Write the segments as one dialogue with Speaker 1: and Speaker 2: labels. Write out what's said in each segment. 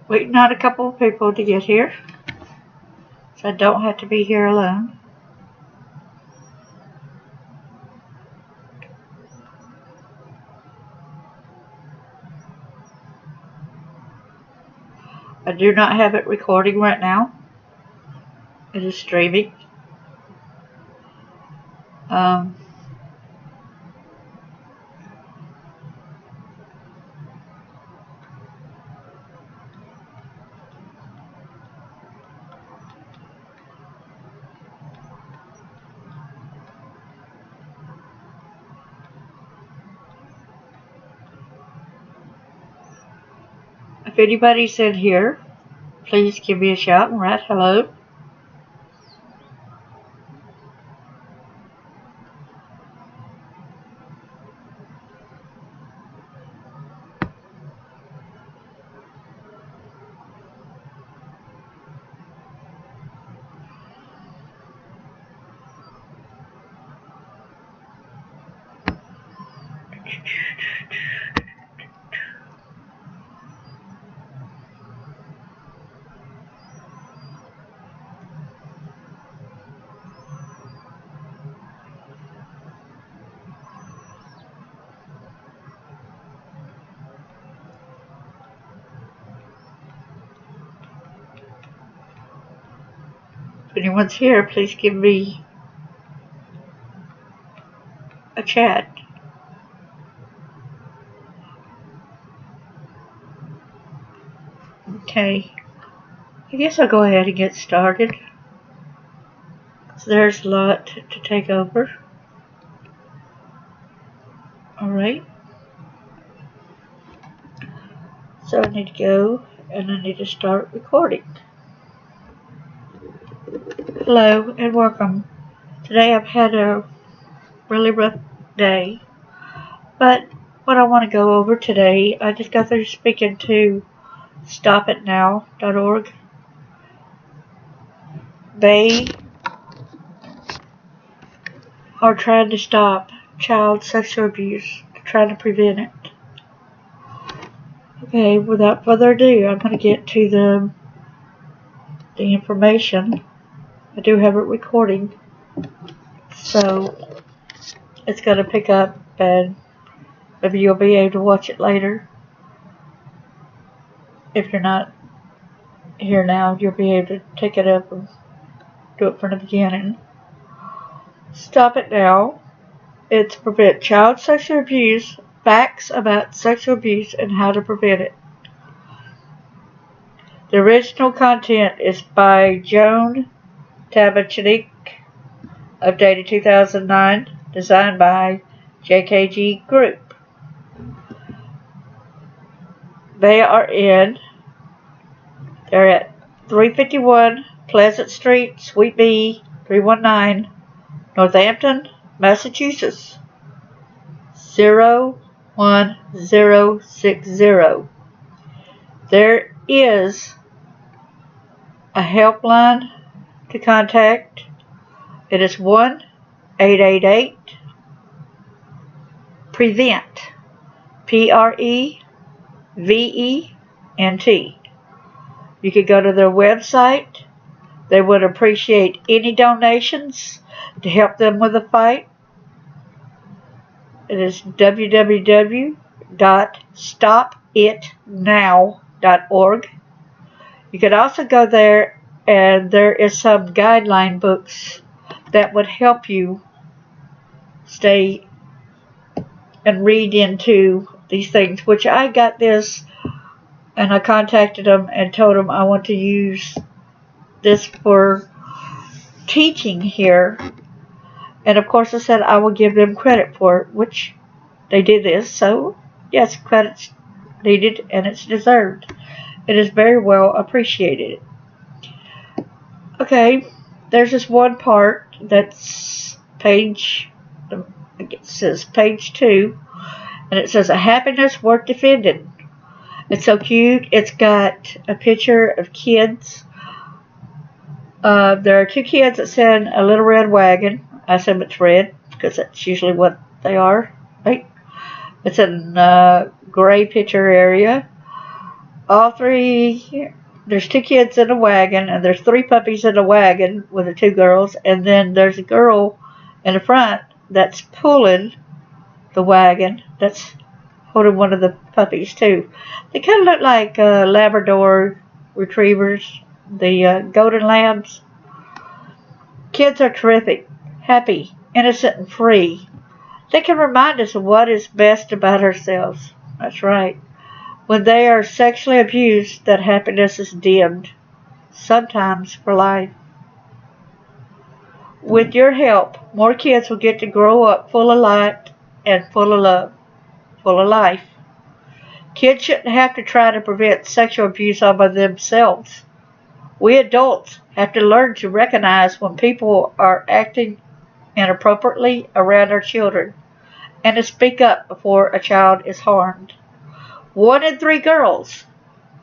Speaker 1: Waiting on a couple of people to get here, so I don't have to be here alone. I do not have it recording right now. It is streaming. If anybody's in here, please give me a shout and write hello. If anyone's here, please give me a chat. Okay, I guess I'll go ahead and get started. So there's a lot to take over. Alright. So I need to go and I need to start recording. Hello and welcome. Today I've had a really rough day, but what I want to go over today, I just got through speaking to stopitnow.org. They are trying to stop child sexual abuse, trying to prevent it. Okay, without further ado, I'm going to get to the information. I do have it recording, so it's going to pick up and maybe you'll be able to watch it later. If you're not here now, you'll be able to take it up and do it from the beginning. Stop It Now. It's prevent child sexual abuse, facts about sexual abuse and how to prevent it. The original content is by Joan Tabachnik, updated 2009, designed by JKG Group. They're at 351 Pleasant Street, Suite B, 319, Northampton, Massachusetts, 01060. There is a helpline to contact. It is 1-888-PREVENT, PREVENT. You could go to their website. They would appreciate any donations to help them with the fight. It is www.stopitnow.org. You could also go there, and there is some guideline books that would help you stay and read into these things, which I got this, and I contacted them and told them I want to use this for teaching here. And of course I said I will give them credit for it, which they did this, so yes, credit's needed and it's deserved. It is very well appreciated. Okay, there's this one part that's page, it says page 2, and it says a happiness worth defending. It's so cute. It's got a picture of kids. There are 2 kids that sit in a little red wagon. I assume it's red because that's usually what they are, right? It's in a gray picture area. All three, there's two kids in a wagon, and there's three puppies in a wagon with the two girls, and then there's a girl in the front that's pulling the wagon that's holding one of the puppies too. They kind of look like Labrador retrievers, the golden labs. Kids are terrific, happy, innocent, and free. They can remind us of what is best about ourselves. That's right. When they are sexually abused, that happiness is dimmed, sometimes for life. With your help, more kids will get to grow up full of light and full of love, full of life. Kids shouldn't have to try to prevent sexual abuse all by themselves. We adults have to learn to recognize when people are acting inappropriately around our children and to speak up before a child is harmed. 1 in 3 girls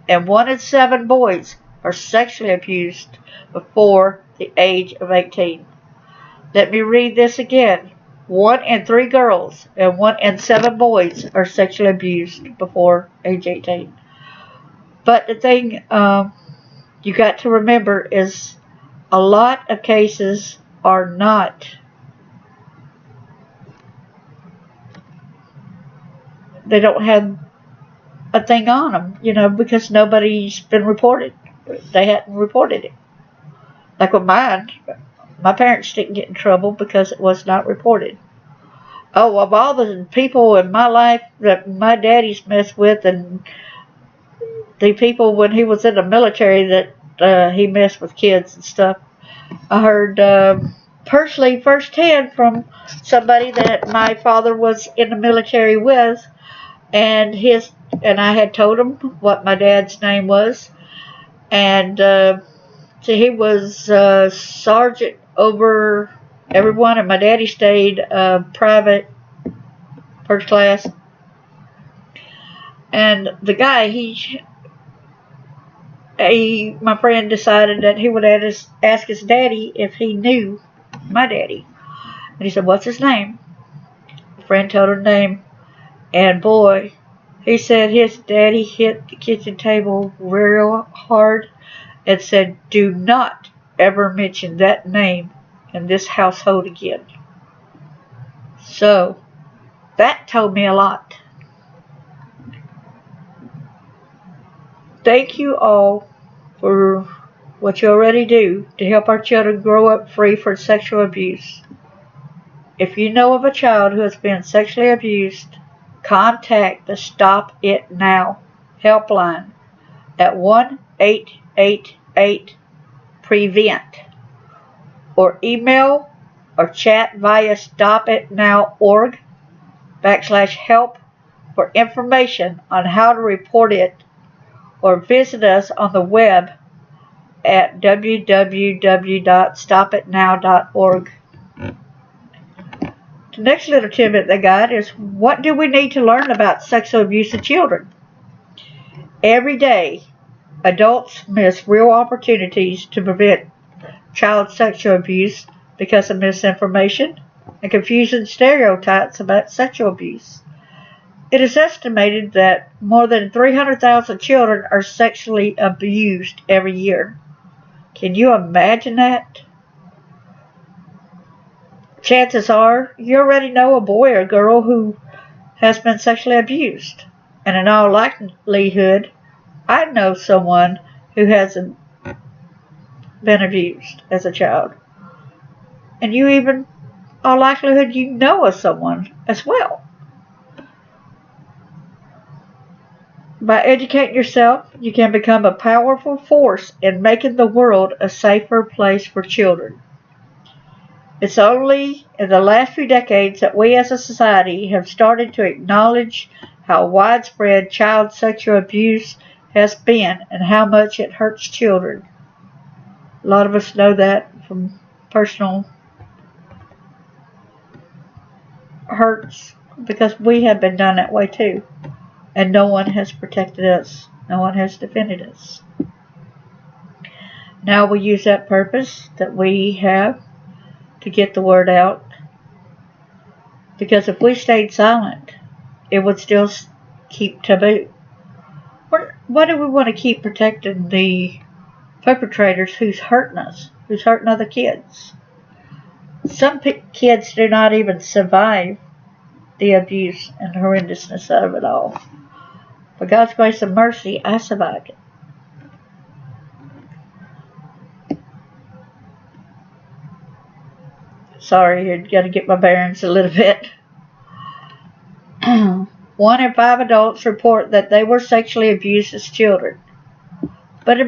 Speaker 1: and 1 in 7 boys are sexually abused before the age of 18. Let me read this again. 1 in 3 girls and 1 in 7 boys are sexually abused before age 18. But the thing you got to remember is a lot of cases are not they don't have a thing on them, because nobody's been reported. They hadn't reported it. Like with mine, my parents didn't get in trouble because it was not reported. Oh, of all the people in my life that my daddy's messed with and the people when he was in the military that he messed with kids and stuff, I heard personally firsthand from somebody that my father was in the military with, and I had told him what my dad's name was, and so he was sergeant over everyone, and my daddy stayed private, first class. And the guy, my friend decided that he would ask his daddy if he knew my daddy. And he said, "What's his name?" The friend told her name, and boy, he said his daddy hit the kitchen table real hard and said, "Do not ever mention that name in this household again." So, that told me a lot. Thank you all for what you already do to help our children grow up free from sexual abuse. If you know of a child who has been sexually abused, contact the Stop It Now helpline at 1-888-PREVENT or email or chat via stopitnow.org/help for information on how to report it, or visit us on the web at www.stopitnow.org. The next little tidbit they got is, what do we need to learn about sexual abuse of children? Every day, adults miss real opportunities to prevent child sexual abuse because of misinformation and confusing stereotypes about sexual abuse. It is estimated that more than 300,000 children are sexually abused every year. Can you imagine that? Chances are you already know a boy or girl who has been sexually abused. And in all likelihood, I know someone who hasn't been abused as a child. And you even, all likelihood, you know of someone as well. By educating yourself, you can become a powerful force in making the world a safer place for children. It's only in the last few decades that we as a society have started to acknowledge how widespread child sexual abuse has been and how much it hurts children. A lot of us know that from personal hurts because we have been done that way too. And no one has protected us. No one has defended us. Now we use that purpose that we have to get the word out. Because if we stayed silent, it would still keep taboo. why do we want to keep protecting the perpetrators who's hurting us, who's hurting other kids? Some kids do not even survive the abuse and horrendousness of it all. For God's grace and mercy, I survived it. Sorry, I've got to get my bearings a little bit. 1 in 5 adults report that they were sexually abused as children. But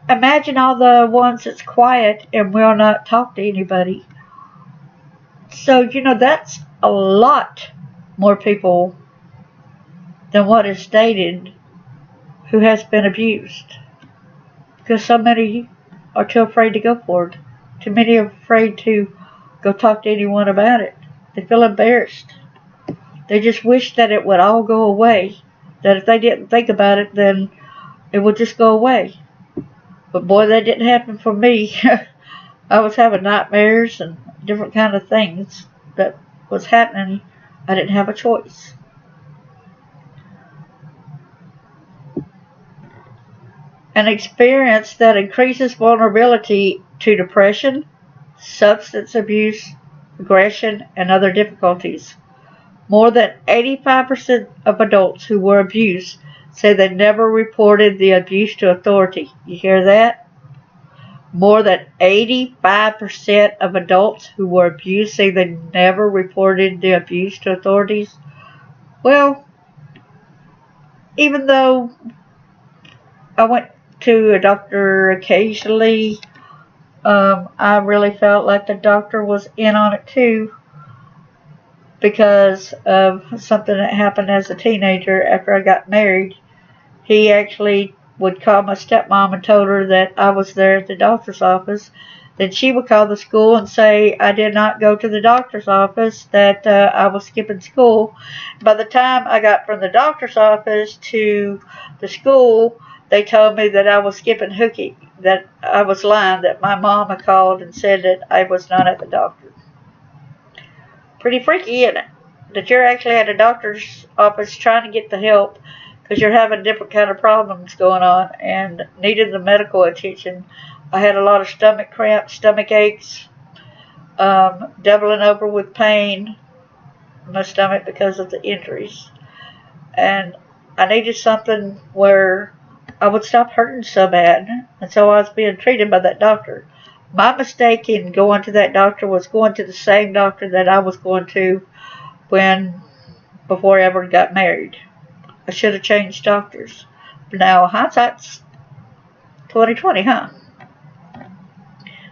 Speaker 1: imagine all the ones that's quiet and will not talk to anybody. So, that's a lot more people than what is stated who has been abused. Because so many are too afraid to go forward. Too many are afraid to go talk to anyone about it. They feel embarrassed. They just wish that it would all go away. That if they didn't think about it, then it would just go away. But boy, that didn't happen for me. I was having nightmares and different kind of things that was happening. I didn't have a choice. An experience that increases vulnerability to depression, substance abuse, aggression, and other difficulties. More than 85% of adults who were abused say they never reported the abuse to authority. You hear that? More than 85% of adults who were abused say they never reported the abuse to authorities. Well, even though I went to a doctor occasionally, I really felt like the doctor was in on it too, because of something that happened as a teenager after I got married. He actually would call my stepmom and told her that I was there at the doctor's office. Then she would call the school and say I did not go to the doctor's office, that I was skipping school. By the time I got from the doctor's office to the school, they told me that I was skipping hooky, that I was lying, that my mom had called and said that I was not at the doctor. Pretty freaky, isn't it? That you're actually at a doctor's office trying to get the help because you're having different kind of problems going on and needed the medical attention. I had a lot of stomach cramps, stomach aches, doubling over with pain in my stomach because of the injuries. And I needed something where I would stop hurting so bad. And so I was being treated by that doctor. My mistake in going to that doctor was going to the same doctor that I was going to before I ever got married. I should have changed doctors. But now hindsight's 2020, huh?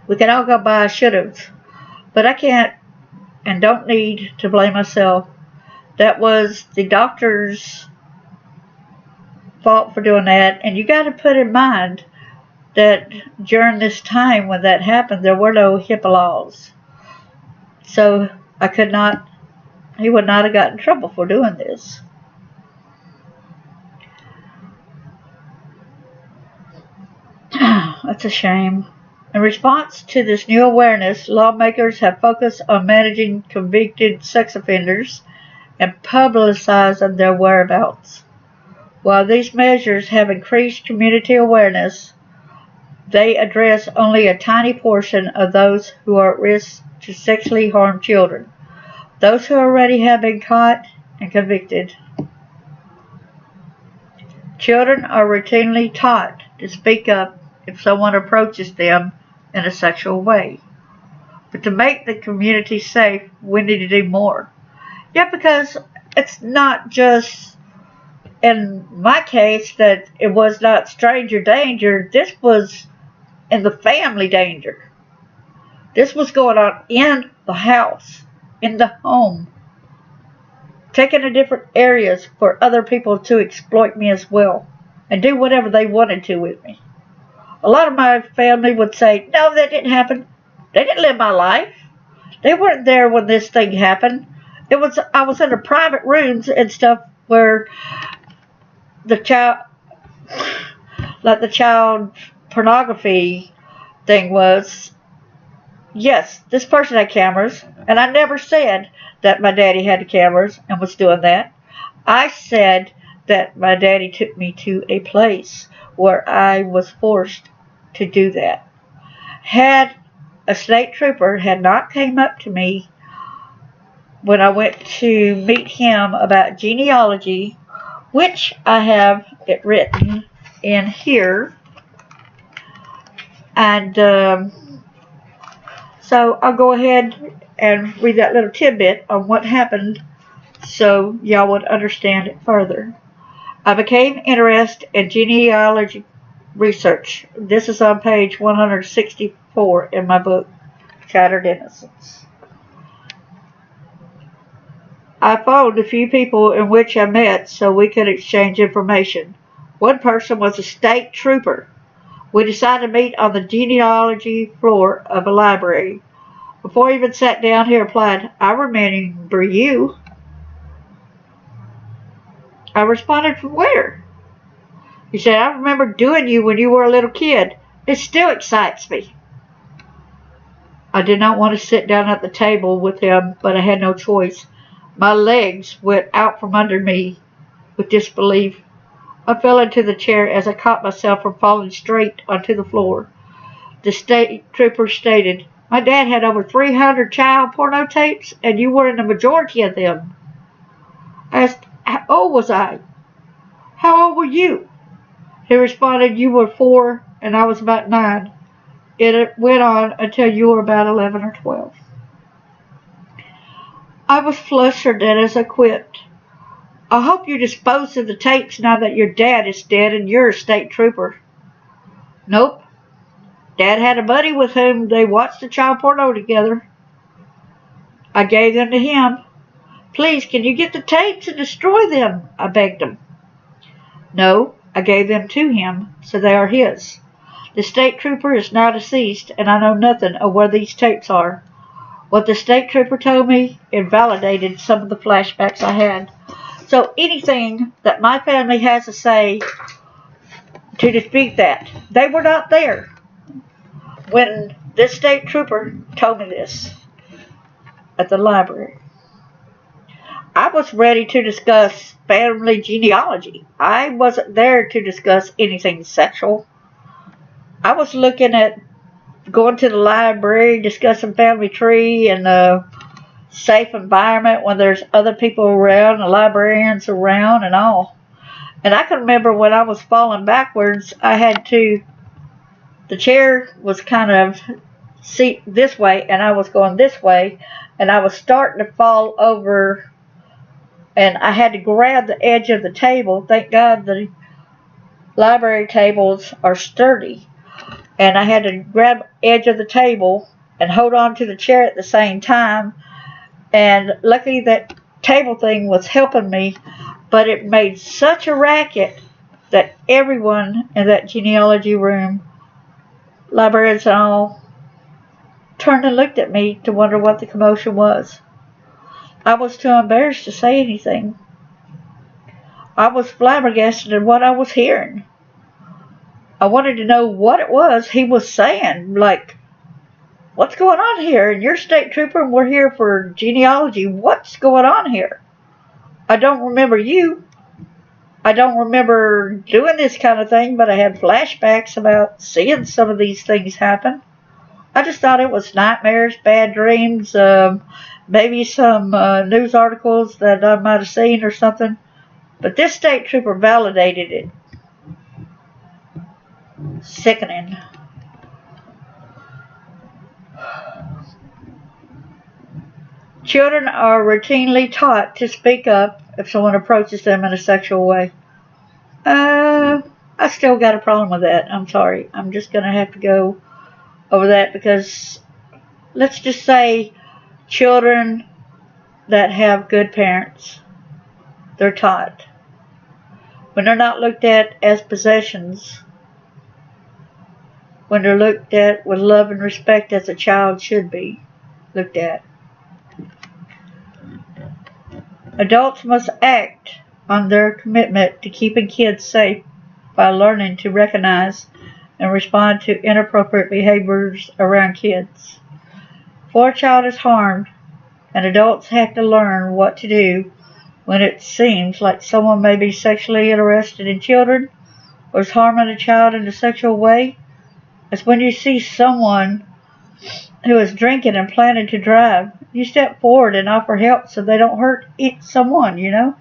Speaker 1: We can all go by should have. But I can't and don't need to blame myself. That was the doctor's fault for doing that. And you got to put in mind that during this time when that happened, there were no HIPAA laws. So he would not have gotten in trouble for doing this. That's a shame. In response to this new awareness, lawmakers have focused on managing convicted sex offenders and publicizing their whereabouts. While these measures have increased community awareness, they address only a tiny portion of those who are at risk to sexually harm children, those who already have been caught and convicted. Children are routinely taught to speak up if someone approaches them in a sexual way. But to make the community safe, we need to do more. Yeah, because it's not just in my case that it was not stranger danger. This was in the family danger. This was going on in the house, in the home, taken to different areas for other people to exploit me as well and do whatever they wanted to with me. A lot of my family would say, no, that didn't happen. They didn't live my life. They weren't there when this thing happened. I was in the private rooms and stuff where the child pornography thing was. Yes, this person had cameras, and I never said that my daddy had the cameras and was doing that. I said that my daddy took me to a place where I was forced to do that. Had a state trooper had not came up to me when I went to meet him about genealogy, which I have it written in here, and so I'll go ahead and read that little tidbit on what happened so y'all would understand it further. I became interested in genealogy research. This is on page 164 in my book, Shattered Innocence. I phoned a few people in which I met so we could exchange information. One person was a state trooper. We decided to meet on the genealogy floor of a library. Before I even sat down, he replied, "I remember you." I responded, "From where?" He said, "I remember doing you when you were a little kid. It still excites me." I did not want to sit down at the table with him, but I had no choice. My legs went out from under me with disbelief. I fell into the chair as I caught myself from falling straight onto the floor. The state trooper stated, "My dad had over 300 child porno tapes, and you were in the majority of them." I asked, "How old was I?" "How old were you?" He responded, "You were 4, and I was about 9. It went on until you were about 11 or 12. I was flustered as I quit. "I hope you disposed of the tapes now that your dad is dead and you're a state trooper." "Nope. Dad had a buddy with whom they watched the child porno together. I gave them to him." "Please, can you get the tapes and destroy them?" I begged him. "No, I gave them to him, so they are his. The state trooper is now deceased, and I know nothing of where these tapes are." What the state trooper told me invalidated some of the flashbacks I had. So anything that my family has to say to dispute that, they were not there when this state trooper told me this at the library. I was ready to discuss family genealogy. I wasn't there to discuss anything sexual. I was looking at going to the library, discussing family tree and a safe environment when there's other people around, the librarians around and all. And I can remember when I was falling backwards, the chair was kind of seat this way and I was going this way and I was starting to fall over and I had to grab the edge of the table. Thank God the library tables are sturdy. And I had to grab the edge of the table and hold on to the chair at the same time. And luckily that table thing was helping me, but it made such a racket that everyone in that genealogy room, librarians and all, turned and looked at me to wonder what the commotion was. I was too embarrassed to say anything. I was flabbergasted at what I was hearing. I wanted to know what it was he was saying, like, what's going on here? And you're state trooper and we're here for genealogy. What's going on here? I don't remember you. I don't remember doing this kind of thing, but I had flashbacks about seeing some of these things happen. I just thought it was nightmares, bad dreams, maybe some news articles that I might have seen or something. But this state trooper validated it. Sickening. Children are routinely taught to speak up if someone approaches them in a sexual way. I still got a problem with that. I'm sorry. I'm just going to have to go over that because let's just say children that have good parents, they're taught. When they're not looked at as possessions, when they're looked at with love and respect as a child should be looked at. Adults must act on their commitment to keeping kids safe by learning to recognize and respond to inappropriate behaviors around kids. Before a child is harmed, and adults have to learn what to do when it seems like someone may be sexually interested in children or is harming a child in a sexual way. It's when you see someone who is drinking and planning to drive. You step forward and offer help so they don't hurt someone, you know.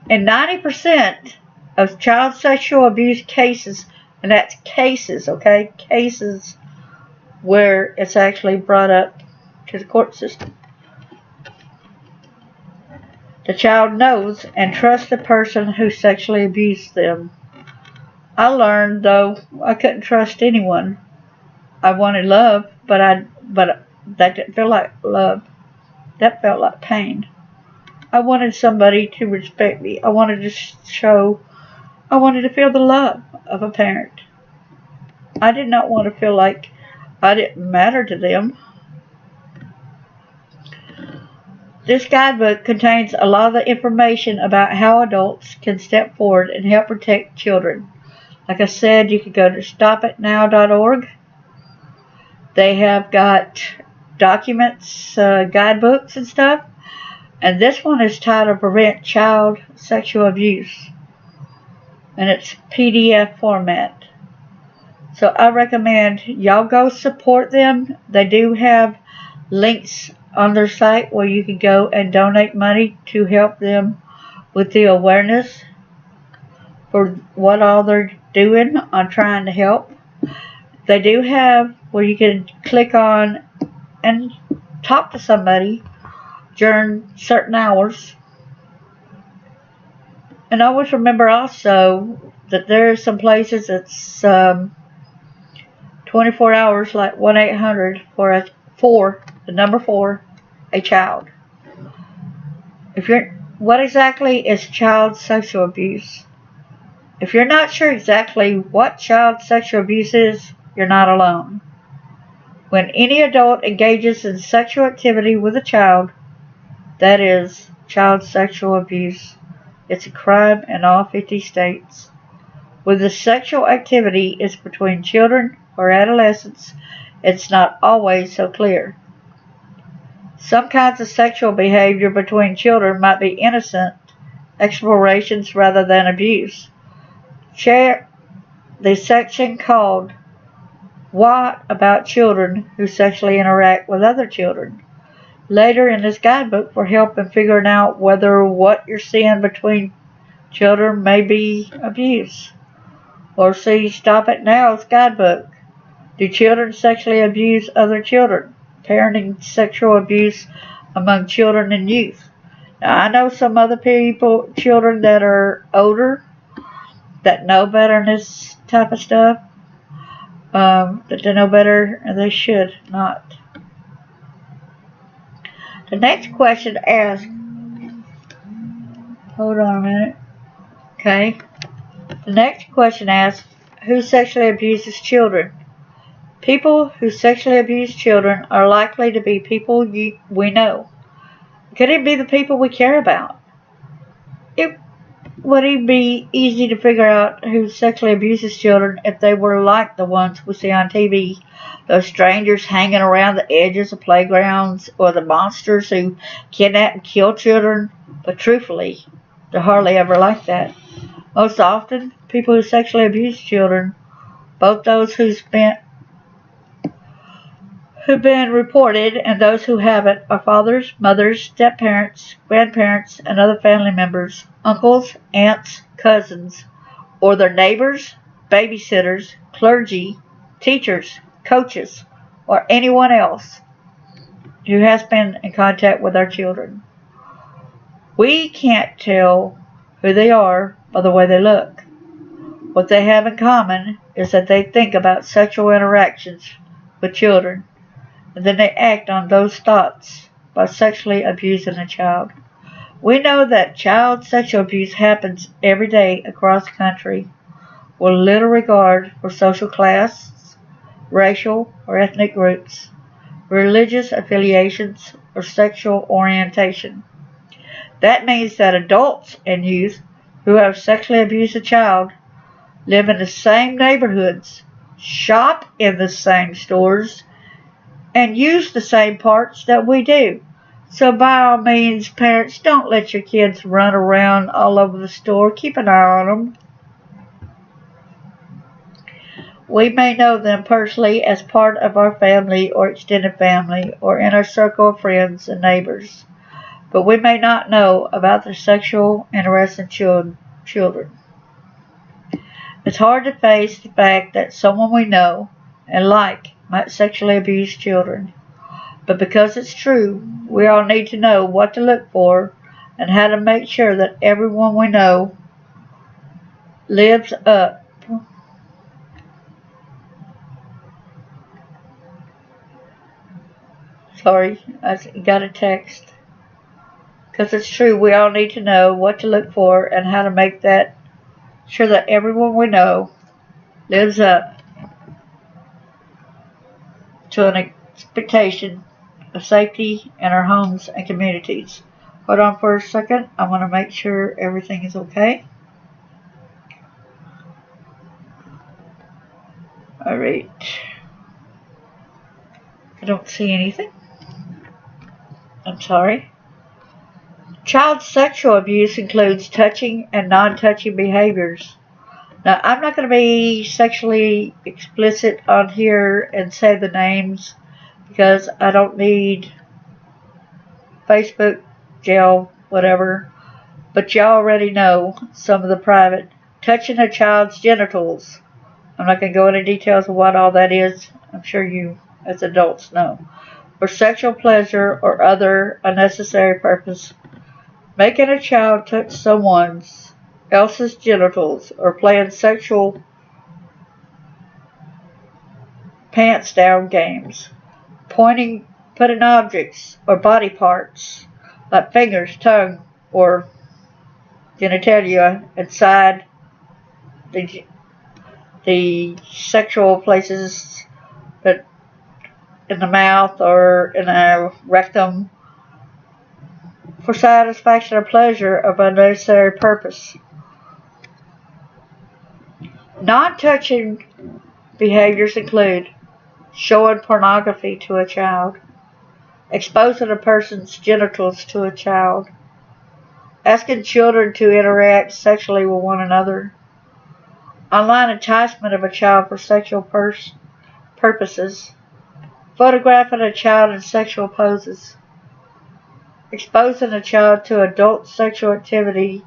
Speaker 1: In 90% of child sexual abuse cases, and that's cases, okay, cases where it's actually brought up to the court system, the child knows and trusts the person who sexually abused them. I learned, though, I couldn't trust anyone. I wanted love, but that didn't feel like love. That felt like pain. I wanted somebody to respect me. I wanted to feel the love of a parent. I did not want to feel like I didn't matter to them. This guidebook contains a lot of the information about how adults can step forward and help protect children. Like I said, you can go to stopitnow.org. They have got documents, guidebooks and stuff. And this one is titled Prevent Child Sexual Abuse. And it's PDF format. So I recommend y'all go support them. They do have links on their site where you can go and donate money to help them with the awareness for what all they're doing on trying to help. They do have where you can click on and talk to somebody during certain hours. And always remember also that there are some places that's 24 hours, like 1-800 for the number 4, a child. What exactly is child sexual abuse? If you're not sure exactly what child sexual abuse is, you're not alone. When any adult engages in sexual activity with a child, that is child sexual abuse. It's a crime in all 50 states. When the sexual activity is between children or adolescents, it's not always so clear. Some kinds of sexual behavior between children might be innocent explorations rather than abuse. Share the section called What About Children Who Sexually Interact with Other Children later in this guidebook for help in figuring out whether what you're seeing between children may be abuse. Or see Stop It Now's guidebook. Do children sexually abuse other children? Parenting sexual abuse among children and youth. Now, I know some other children that are older, that know better than this type of stuff, that they know better and they should not. The next question asks, hold on a minute, okay. The next question asks, who sexually abuses children? People who sexually abuse children are likely to be people we know. Could it be the people we care about? Would it be easy to figure out who sexually abuses children if they were like the ones we see on TV? Those strangers hanging around the edges of playgrounds, or the monsters who kidnap and kill children? But truthfully, they're hardly ever like that. Most often, people who sexually abuse children, both those who've been reported and those who haven't, are fathers, mothers, step-parents, grandparents, and other family members, uncles, aunts, cousins, or their neighbors, babysitters, clergy, teachers, coaches, or anyone else who has been in contact with our children. We can't tell who they are by the way they look. What they have in common is that they think about sexual interactions with children, and then they act on those thoughts by sexually abusing a child. We know that child sexual abuse happens every day across the country with little regard for social class, racial or ethnic groups, religious affiliations, or sexual orientation. That means that adults and youth who have sexually abused a child live in the same neighborhoods, shop in the same stores, and use the same parts that we do. So by all means, parents, don't let your kids run around all over the store. Keep an eye on them. We may know them personally as part of our family or extended family or in our circle of friends and neighbors, but we may not know about their sexual interests in children. It's hard to face the fact that someone we know and like might sexually abuse children. But because it's true, we all need to know what to look for and how to make sure that everyone we know lives up. Sorry, I got a text. Because it's true, we all need to know what to look for and how to make that sure that everyone we know lives up to an expectation of safety in our homes and communities. Hold on for a second. I want to make sure everything is okay. Alright. I don't see anything. I'm sorry. Child sexual abuse includes touching and non-touching behaviors. Now, I'm not going to be sexually explicit on here and say the names because I don't need Facebook, jail, whatever. But you already know some of the private. Touching a child's genitals. I'm not going to go into details of what all that is. I'm sure you, as adults, know. For sexual pleasure or other unnecessary purpose. Making a child touch someone else's genitals or playing sexual pants down games. Putting objects or body parts like fingers, tongue, or genitalia inside the sexual places that in the mouth or in a rectum for satisfaction or pleasure of unnecessary purpose. Non-touching behaviors include showing pornography to a child, exposing a person's genitals to a child, asking children to interact sexually with one another, online enticement of a child for sexual purposes, photographing a child in sexual poses, exposing a child to adult sexual activity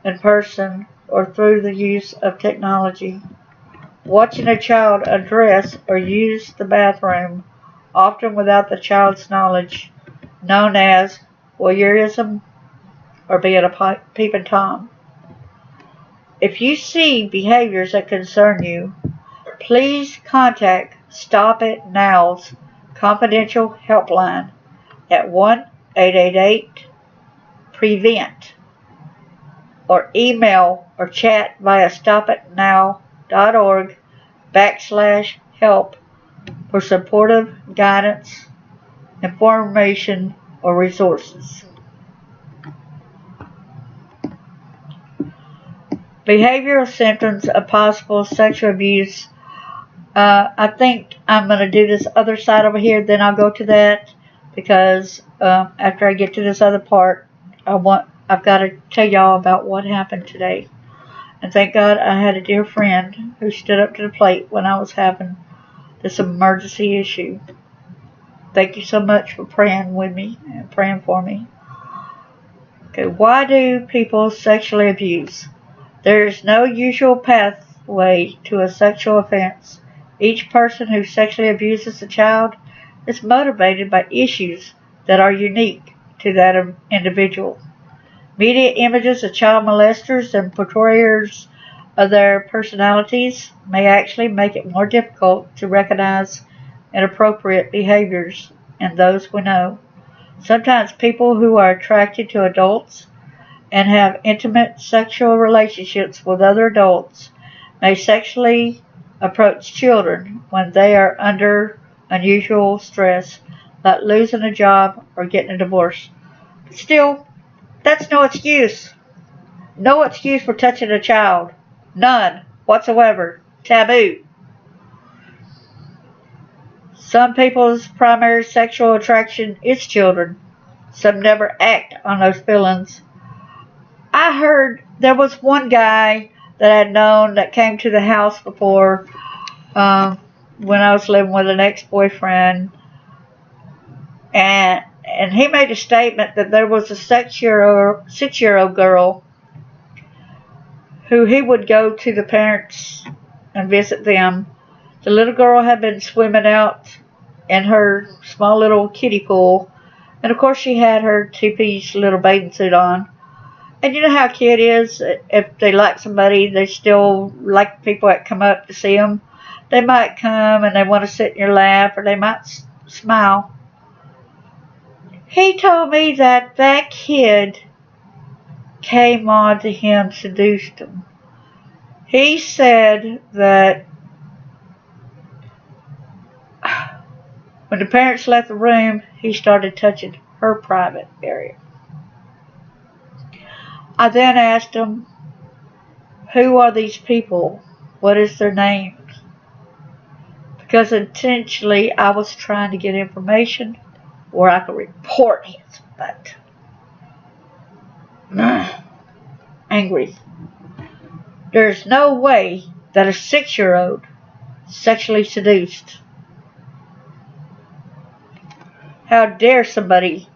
Speaker 1: in person or through the use of technology, watching a child undress or use the bathroom, often without the child's knowledge, known as voyeurism or being a peeping Tom. If you see behaviors that concern you, please contact Stop It Now's confidential helpline at 1-888-PREVENT or email or chat via stopitnow.org/help for supportive guidance, information, or resources. Behavioral symptoms of possible sexual abuse. I think I'm going to do this other side over here, then I'll go to that because after I get to this other part, I've got to tell y'all about what happened today. And thank God I had a dear friend who stood up to the plate when I was having this emergency issue. Thank you so much for praying with me and praying for me. Okay, why do people sexually abuse? There is no usual pathway to a sexual offense. Each person who sexually abuses a child is motivated by issues that are unique to that individual. Media images of child molesters and portrayers of their personalities may actually make it more difficult to recognize inappropriate behaviors in those we know. Sometimes people who are attracted to adults and have intimate sexual relationships with other adults may sexually approach children when they are under unusual stress, like losing a job or getting a divorce. Still, that's no excuse. No excuse for touching a child. None whatsoever. Taboo. Some people's primary sexual attraction is children. Some never act on those feelings. I heard there was one guy that I'd known that came to the house before when I was living with an ex-boyfriend, and he made a statement that there was a 6-year-old girl who he would go to the parents and visit them. The little girl had been swimming out in her small little kiddie pool, and of course she had her two-piece little bathing suit on. And you know how a kid is, if they like somebody, they still like people that come up to see them. They might come and they want to sit in your lap, or they might smile. He told me that that kid came on to him, seduced him. He said that when the parents left the room, he started touching her private area. I then asked him, who are these people? What is their names? Because intentionally I was trying to get information where I could report his butt. Angry. There's no way that a 6-year-old sexually seduced. How dare somebody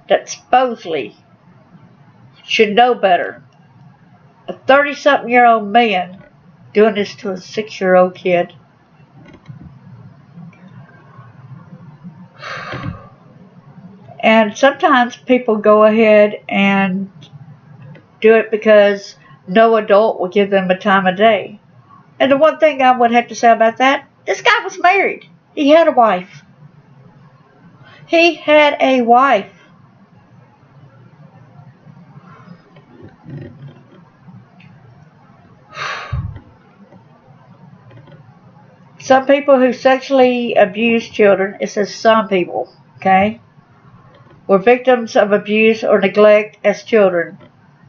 Speaker 1: that supposedly should know better, a 30-something-year-old man, doing this to a 6-year-old kid. And sometimes people go ahead and do it because no adult will give them a time of day. And the one thing I would have to say about that, this guy was married. He had a wife. He had a wife. Some people who sexually abuse children, it says some people, okay, were victims of abuse or neglect as children.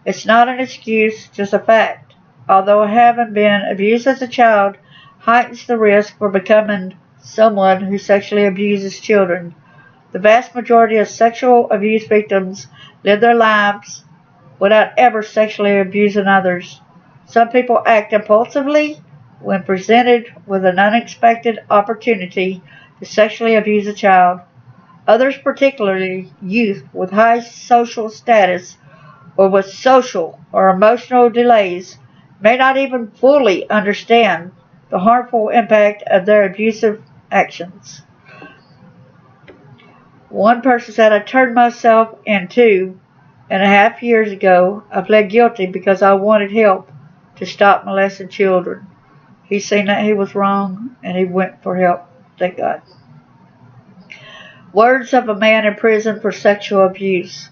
Speaker 1: It's not an excuse, just a fact. Although having been abused as a child heightens the risk for becoming someone who sexually abuses children, the vast majority of sexual abuse victims live their lives without ever sexually abusing others. Some people act impulsively when presented with an unexpected opportunity to sexually abuse a child. Others, particularly youth with high social status or with social or emotional delays, may not even fully understand the harmful impact of their abusive actions. One person said, I turned myself in 2.5 years ago. I pled guilty because I wanted help to stop molesting children. He seen that he was wrong, and he went for help. Thank God. Words of a man in prison for sexual abuse.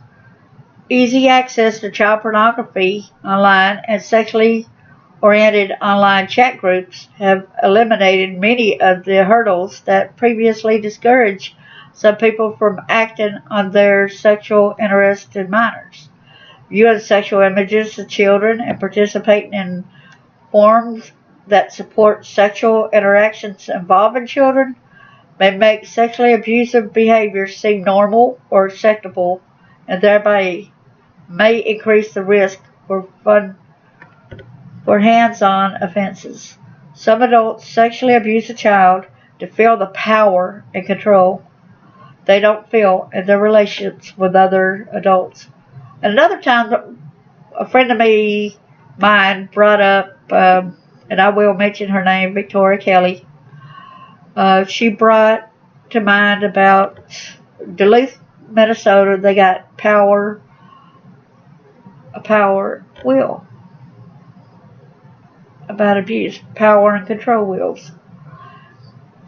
Speaker 1: Easy access to child pornography online and sexually oriented online chat groups have eliminated many of the hurdles that previously discouraged some people from acting on their sexual interest in minors. Viewing sexual images of children and participating in forums that support sexual interactions involving children may make sexually abusive behavior seem normal or acceptable, and thereby may increase the risk for hands-on offenses. Some adults sexually abuse a child to feel the power and control they don't feel in their relationships with other adults. Another time, a friend of mine brought up, and I will mention her name, Victoria Kelly. She brought to mind about Duluth, Minnesota. They got a power wheel about abuse, power and control wheels.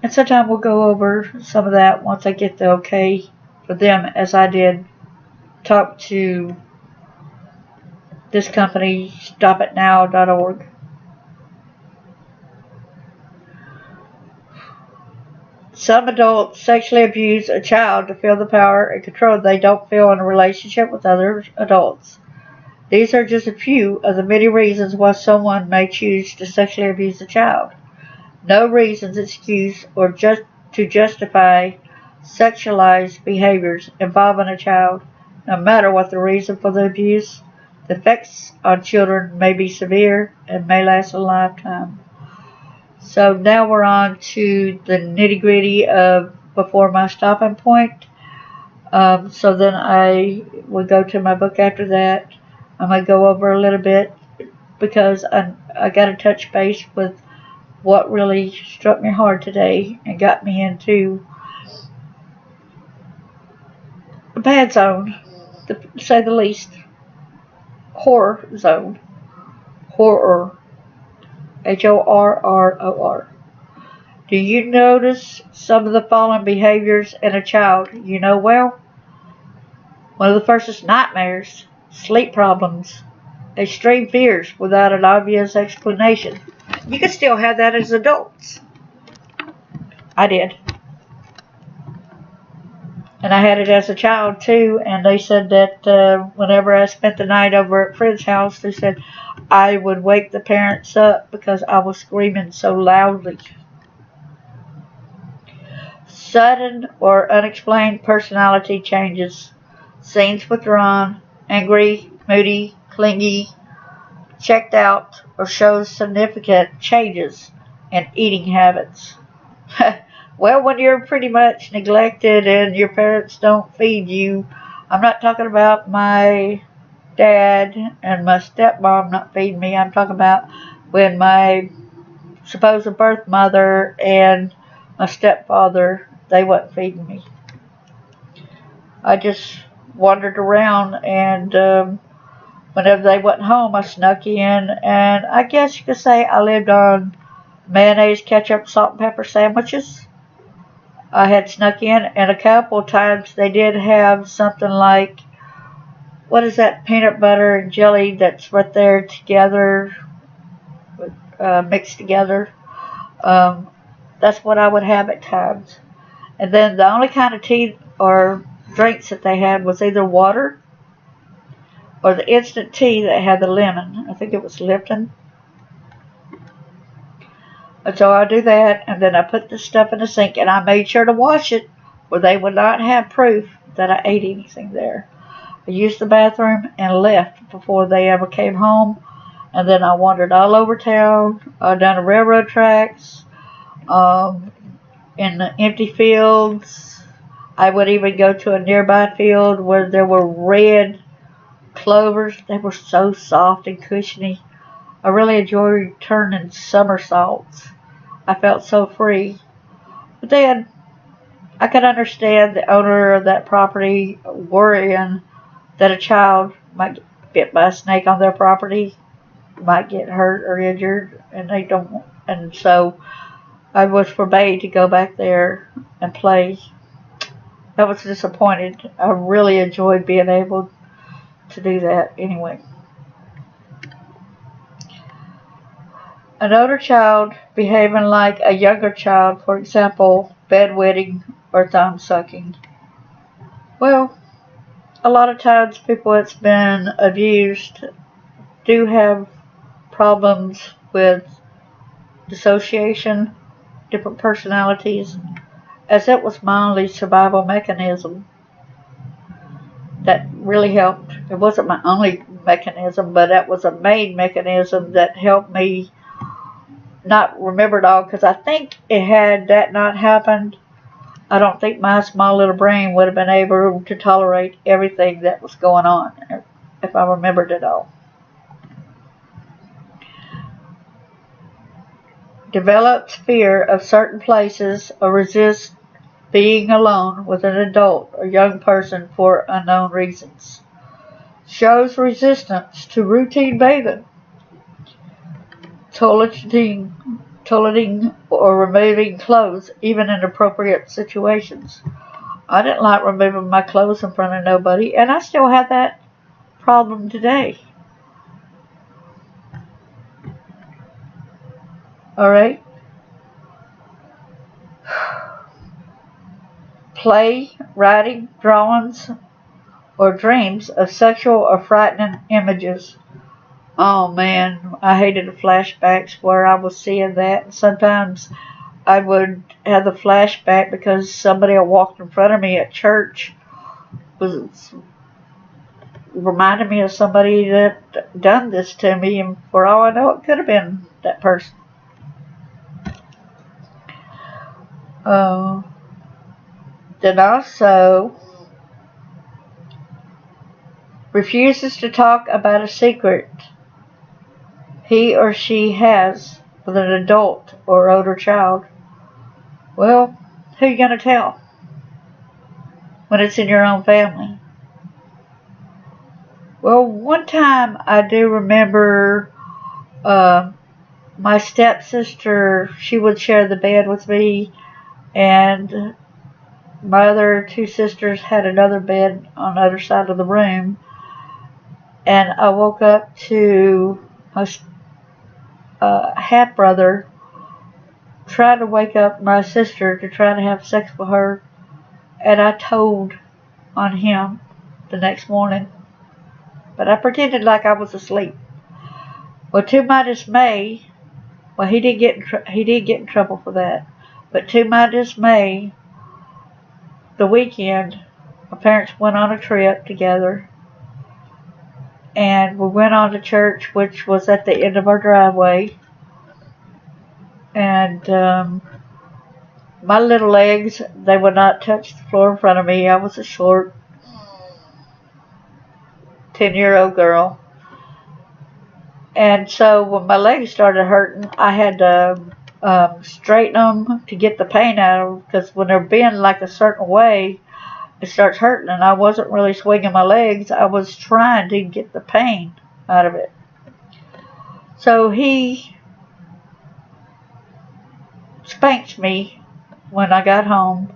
Speaker 1: And sometime we'll go over some of that once I get the okay for them, as I did talk to this company, stopitnow.org. Some adults sexually abuse a child to feel the power and control they don't feel in a relationship with other adults. These are just a few of the many reasons why someone may choose to sexually abuse a child. No reasons, excuse, or just to justify sexualized behaviors involving a child. no matter what the reason for the abuse. The effects on children may be severe and may last a lifetime. So now we're on to the nitty-gritty of before my stopping point. So then I will go to my book after that. I'm going to go over a little bit because I got to touch base with what really struck me hard today and got me into a bad zone, to say the least. Horror zone. Horror. Horror. Do you notice some of the following behaviors in a child you know well? One of the first is nightmares, sleep problems, extreme fears without an obvious explanation. You can still have that as adults. I did. And I had it as a child too, and they said that whenever I spent the night over at Fred's house, they said I would wake the parents up because I was screaming so loudly. Sudden or unexplained personality changes. Seems withdrawn, angry, moody, clingy, checked out, or shows significant changes in eating habits. Well, when you're pretty much neglected and your parents don't feed you, I'm not talking about my dad and my stepmom not feeding me. I'm talking about when my supposed birth mother and my stepfather, they wasn't feeding me. I just wandered around, and whenever they wasn't home, I snuck in, and I guess you could say I lived on mayonnaise, ketchup, salt, and pepper sandwiches. I had snuck in, and a couple of times they did have something like, what is that, peanut butter and jelly that's right there together, mixed together. That's what I would have at times. And then the only kind of tea or drinks that they had was either water or the instant tea that had the lemon. I think it was Lipton. And so I do that, and then I put the stuff in the sink, and I made sure to wash it where they would not have proof that I ate anything there. I used the bathroom and left before they ever came home, and then I wandered all over town, down the railroad tracks, in the empty fields. I would even go to a nearby field where there were red clovers. They were so soft and cushiony. I really enjoyed turning somersaults. I felt so free. But then I could understand the owner of that property worrying that a child might get bit by a snake on their property, might get hurt or injured, and they don't. And so I was forbade to go back there and play. I was disappointed. I really enjoyed being able to do that anyway. An older child behaving like a younger child, for example, bedwetting or thumb sucking. Well, a lot of times people that's been abused do have problems with dissociation, different personalities, as it was my only survival mechanism that really helped. It wasn't my only mechanism, but that was a main mechanism that helped me not remember it all, because I think had that not happened, I don't think my small little brain would have been able to tolerate everything that was going on if I remembered it all. Develops fear of certain places or resists being alone with an adult or young person for unknown reasons. Shows resistance to routine bathing. Toileting or removing clothes, even in appropriate situations. I didn't like removing my clothes in front of nobody, and I still have that problem today. Alright? Play, writing, drawings, or dreams of sexual or frightening images. Oh man, I hated the flashbacks where I was seeing that. And sometimes I would have the flashback because somebody had walked in front of me at church was reminded me of somebody that done this to me, and for all I know, it could have been that person. Then also refuses to talk about a secret he or she has with an adult or older child. Well, who are you going to tell when it's in your own family? Well, one time I do remember my stepsister, she would share the bed with me, and my other two sisters had another bed on the other side of the room. And I woke up to my half brother trying to wake up my sister to try to have sex with her, and I told on him the next morning, but I pretended like I was asleep. Well, to my dismay, well, he did get in trouble for that, but to my dismay, the weekend, my parents went on a trip together, and we went on to church, which was at the end of our driveway. And my little legs, they would not touch the floor in front of me. I was a short 10-year-old girl. And so when my legs started hurting, I had to straighten them to get the pain out of them, because when they're bent like a certain way, it starts hurting, and I wasn't really swinging my legs. I was trying to get the pain out of it. So he spanked me when I got home.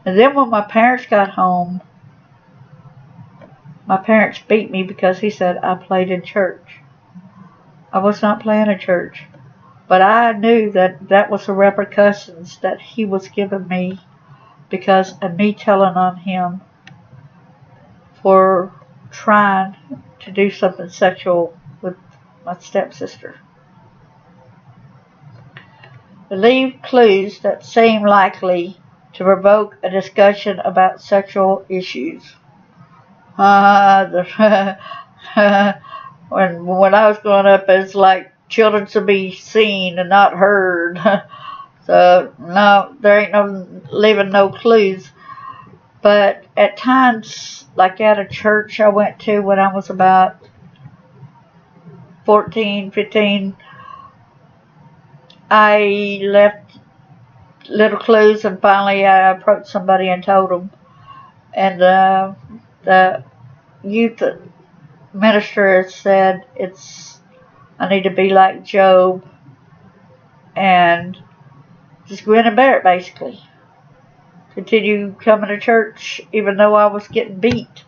Speaker 1: And then when my parents got home, my parents beat me because he said I played in church. I was not playing in church. But I knew that that was the repercussions that he was giving me because of me telling on him for trying to do something sexual with my stepsister. Leave clues that seem likely to provoke a discussion about sexual issues. When I was growing up, it's like children to be seen and not heard. So no, there ain't no leaving no clues. But at times, like at a church I went to when I was about 14, 15, I left little clues, and finally I approached somebody and told them. And the youth minister said I need to be like Job and just grin and bear it, basically. Continue coming to church even though I was getting beat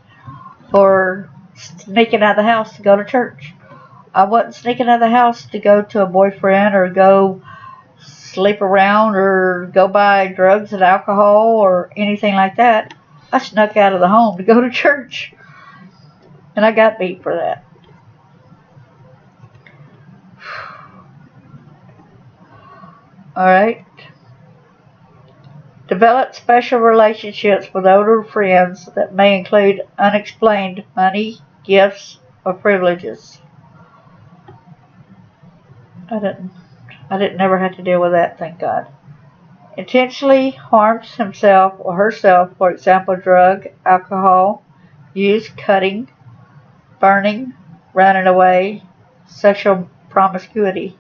Speaker 1: for sneaking out of the house to go to church. I wasn't sneaking out of the house to go to a boyfriend or go sleep around or go buy drugs and alcohol or anything like that. I snuck out of the home to go to church, and I got beat for that. Alright. Develop special relationships with older friends that may include unexplained money, gifts, or privileges. I didn't never have to deal with that, thank God. Intentionally harms himself or herself, for example, drug, alcohol use, cutting, burning, running away, sexual promiscuity.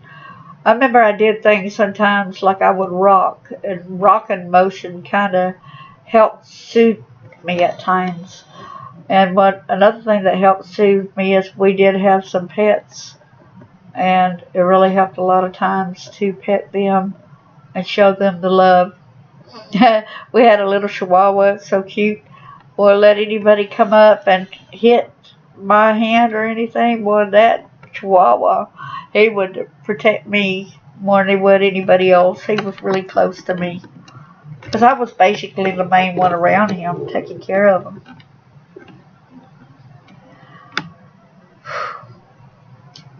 Speaker 1: I remember I did things sometimes like I would rock, and rocking motion kind of helped soothe me at times. And another thing that helped soothe me is we did have some pets, and it really helped a lot of times to pet them and show them the love. We had a little Chihuahua, it's so cute. Boy, let anybody come up and hit my hand or anything, boy, that Chihuahua, he would protect me more than he would anybody else. He was really close to me, because I was basically the main one around him, taking care of him.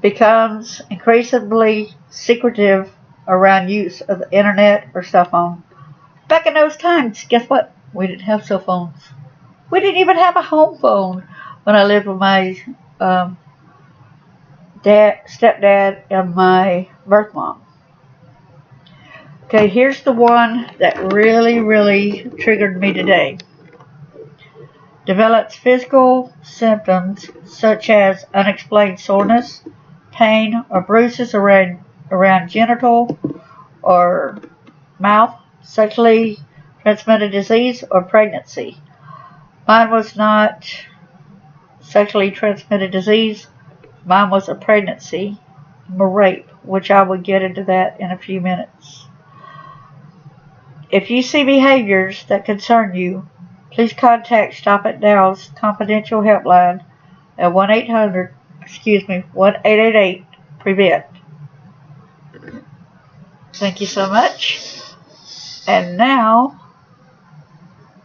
Speaker 1: Becomes increasingly secretive around use of the internet or cell phone. Back in those times, guess what? We didn't have cell phones. We didn't even have a home phone. when I lived with my stepdad and my birth mom. Okay, here's the one that really, really triggered me today. Develops physical symptoms such as unexplained soreness, pain, or bruises around genital or mouth, sexually transmitted disease, or pregnancy. Mine was not sexually transmitted disease. Mine was a pregnancy, a rape, which I will get into that in a few minutes. If you see behaviors that concern you, please contact Stop It Now's confidential helpline at 1-888-PREVENT. Thank you so much. And now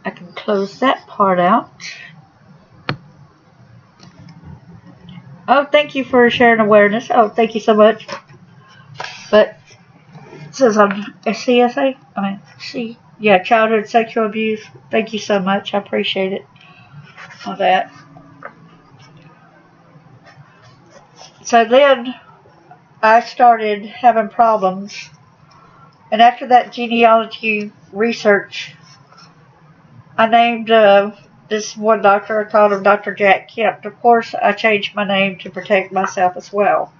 Speaker 1: I can close that part out. Oh, thank you for sharing awareness. Oh, thank you so much. But it says I'm a CSA. Childhood sexual abuse. Thank you so much. I appreciate it. On that. So then I started having problems. And after that genealogy research, I named this one doctor. I called him Dr. Jack Kemp. Of course, I changed my name to protect myself as well.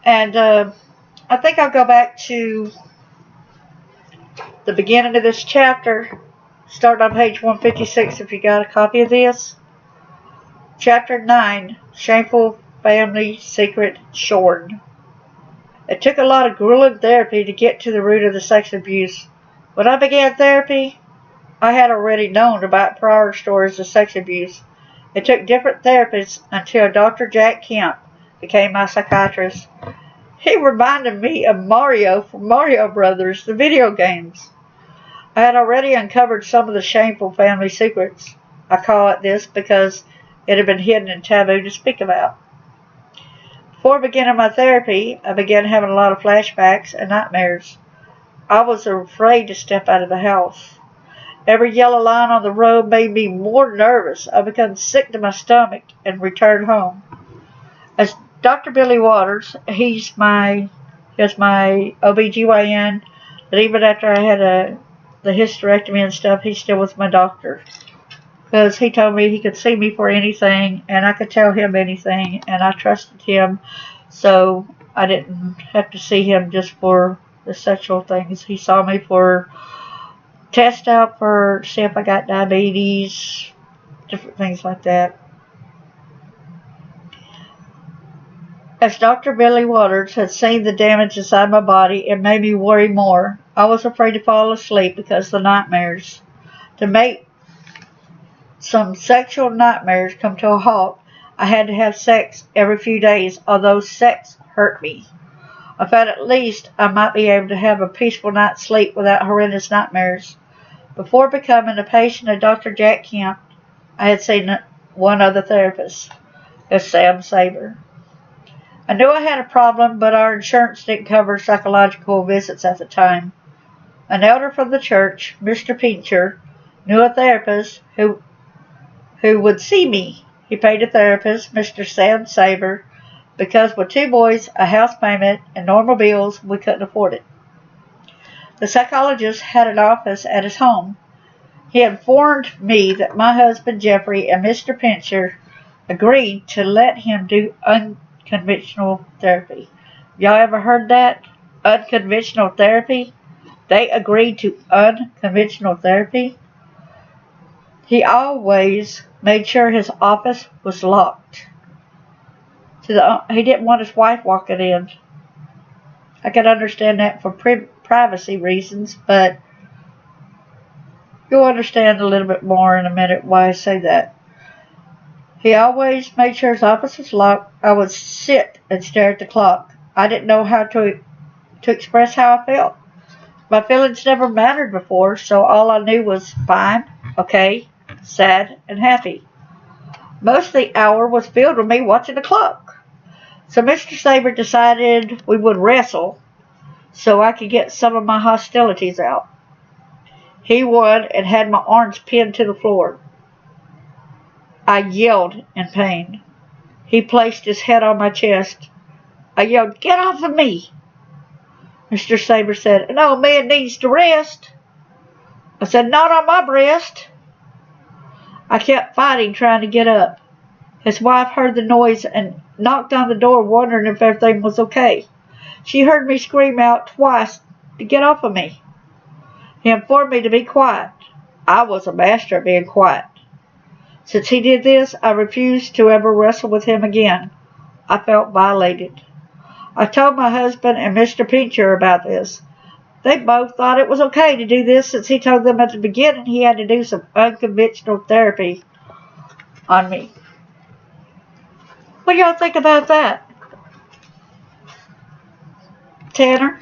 Speaker 1: And I think I'll go back to the beginning of this chapter, starting on page 156 if you got a copy of this. Chapter 9, Shameful Family Secret Shorn. It took a lot of grueling therapy to get to the root of the sex abuse. When I began therapy, I had already known about prior stories of sex abuse. It took different therapists until Dr. Jack Kemp became my psychiatrist. He reminded me of Mario from Mario Brothers, the video games. I had already uncovered some of the shameful family secrets. I call it this because it had been hidden and taboo to speak about. Before beginning my therapy, I began having a lot of flashbacks and nightmares. I was afraid to step out of the house. Every yellow line on the road made me more nervous. I became sick to my stomach and returned home. As Dr. Billy Waters, he's my OBGYN, but even after I had the hysterectomy and stuff, he still was my doctor. Because he told me he could see me for anything, and I could tell him anything, and I trusted him, so I didn't have to see him just for the sexual things. He saw me for test out for see if I got diabetes, different things like that. As Dr. Billy Waters had seen the damage inside my body, it made me worry more. I was afraid to fall asleep because of the nightmares. To make some sexual nightmares come to a halt, I had to have sex every few days, although sex hurt me. I thought at least I might be able to have a peaceful night's sleep without horrendous nightmares. Before becoming a patient of Dr. Jack Kemp, I had seen one other therapist, as Sam Saber. I knew I had a problem, but our insurance didn't cover psychological visits at the time. An elder from the church, Mr. Pincher, knew a therapist who would see me. He paid a therapist, Mr. Sam Saber, because with 2 boys, a house payment, and normal bills, we couldn't afford it. The psychologist had an office at his home. He informed me that my husband Jeffrey and Mr. Pincher agreed to let him do unconventional therapy. Y'all ever heard that? Unconventional therapy? They agreed to unconventional therapy? He always made sure his office was locked. He didn't want his wife walking in. I can understand that for privacy reasons, but you'll understand a little bit more in a minute why I say that. He always made sure his office was locked. I would sit and stare at the clock. I didn't know how to express how I felt. My feelings never mattered before, so all I knew was fine, okay, sad, and happy. Most of the hour was filled with me watching the clock. So Mr. Saber decided we would wrestle so I could get some of my hostilities out. He won and had my arms pinned to the floor. I yelled in pain. He placed his head on my chest. I yelled, "Get off of me!" Mr. Saber said, "An old man needs to rest." I said, "Not on my breast." I kept fighting, trying to get up. His wife heard the noise and knocked on the door, wondering if everything was okay. She heard me scream out twice to get off of me. He informed me to be quiet. I was a master at being quiet. Since he did this, I refused to ever wrestle with him again. I felt violated. I told my husband and Mr. Pincher about this. They both thought it was okay to do this since he told them at the beginning he had to do some unconventional therapy on me. What do y'all think about that? Tanner?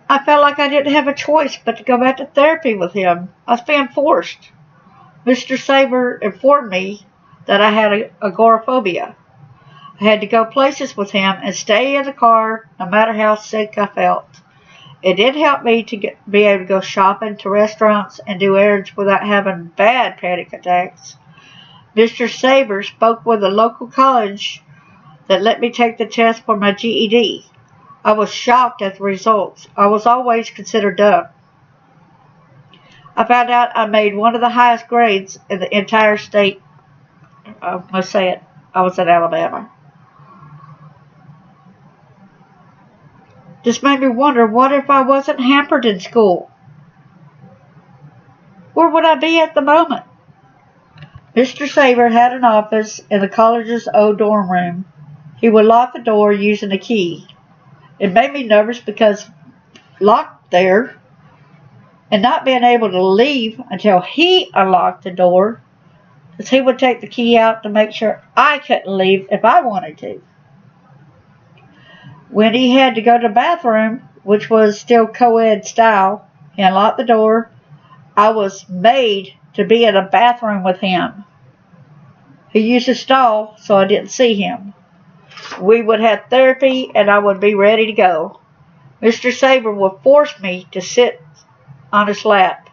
Speaker 1: I felt like I didn't have a choice but to go back to therapy with him. I was being forced. Mr. Saber informed me that I had agoraphobia. I had to go places with him and stay in the car no matter how sick I felt. It did help me to be able to go shopping, to restaurants, and do errands without having bad panic attacks. Mr. Saber spoke with a local college that let me take the test for my GED. I was shocked at the results. I was always considered dumb. I found out I made one of the highest grades in the entire state. I must say it. I was in Alabama. This made me wonder, what if I wasn't hampered in school? Where would I be at the moment? Mr. Saber had an office in the college's old dorm room. He would lock the door using a key. It made me nervous because locked there and not being able to leave until he unlocked the door, because he would take the key out to make sure I couldn't leave if I wanted to. When he had to go to the bathroom, which was still co-ed style, he unlocked the door. I was made to be in a bathroom with him. He used a stall, so I didn't see him. We would have therapy, and I would be ready to go. Mr. Saber would force me to sit on his lap.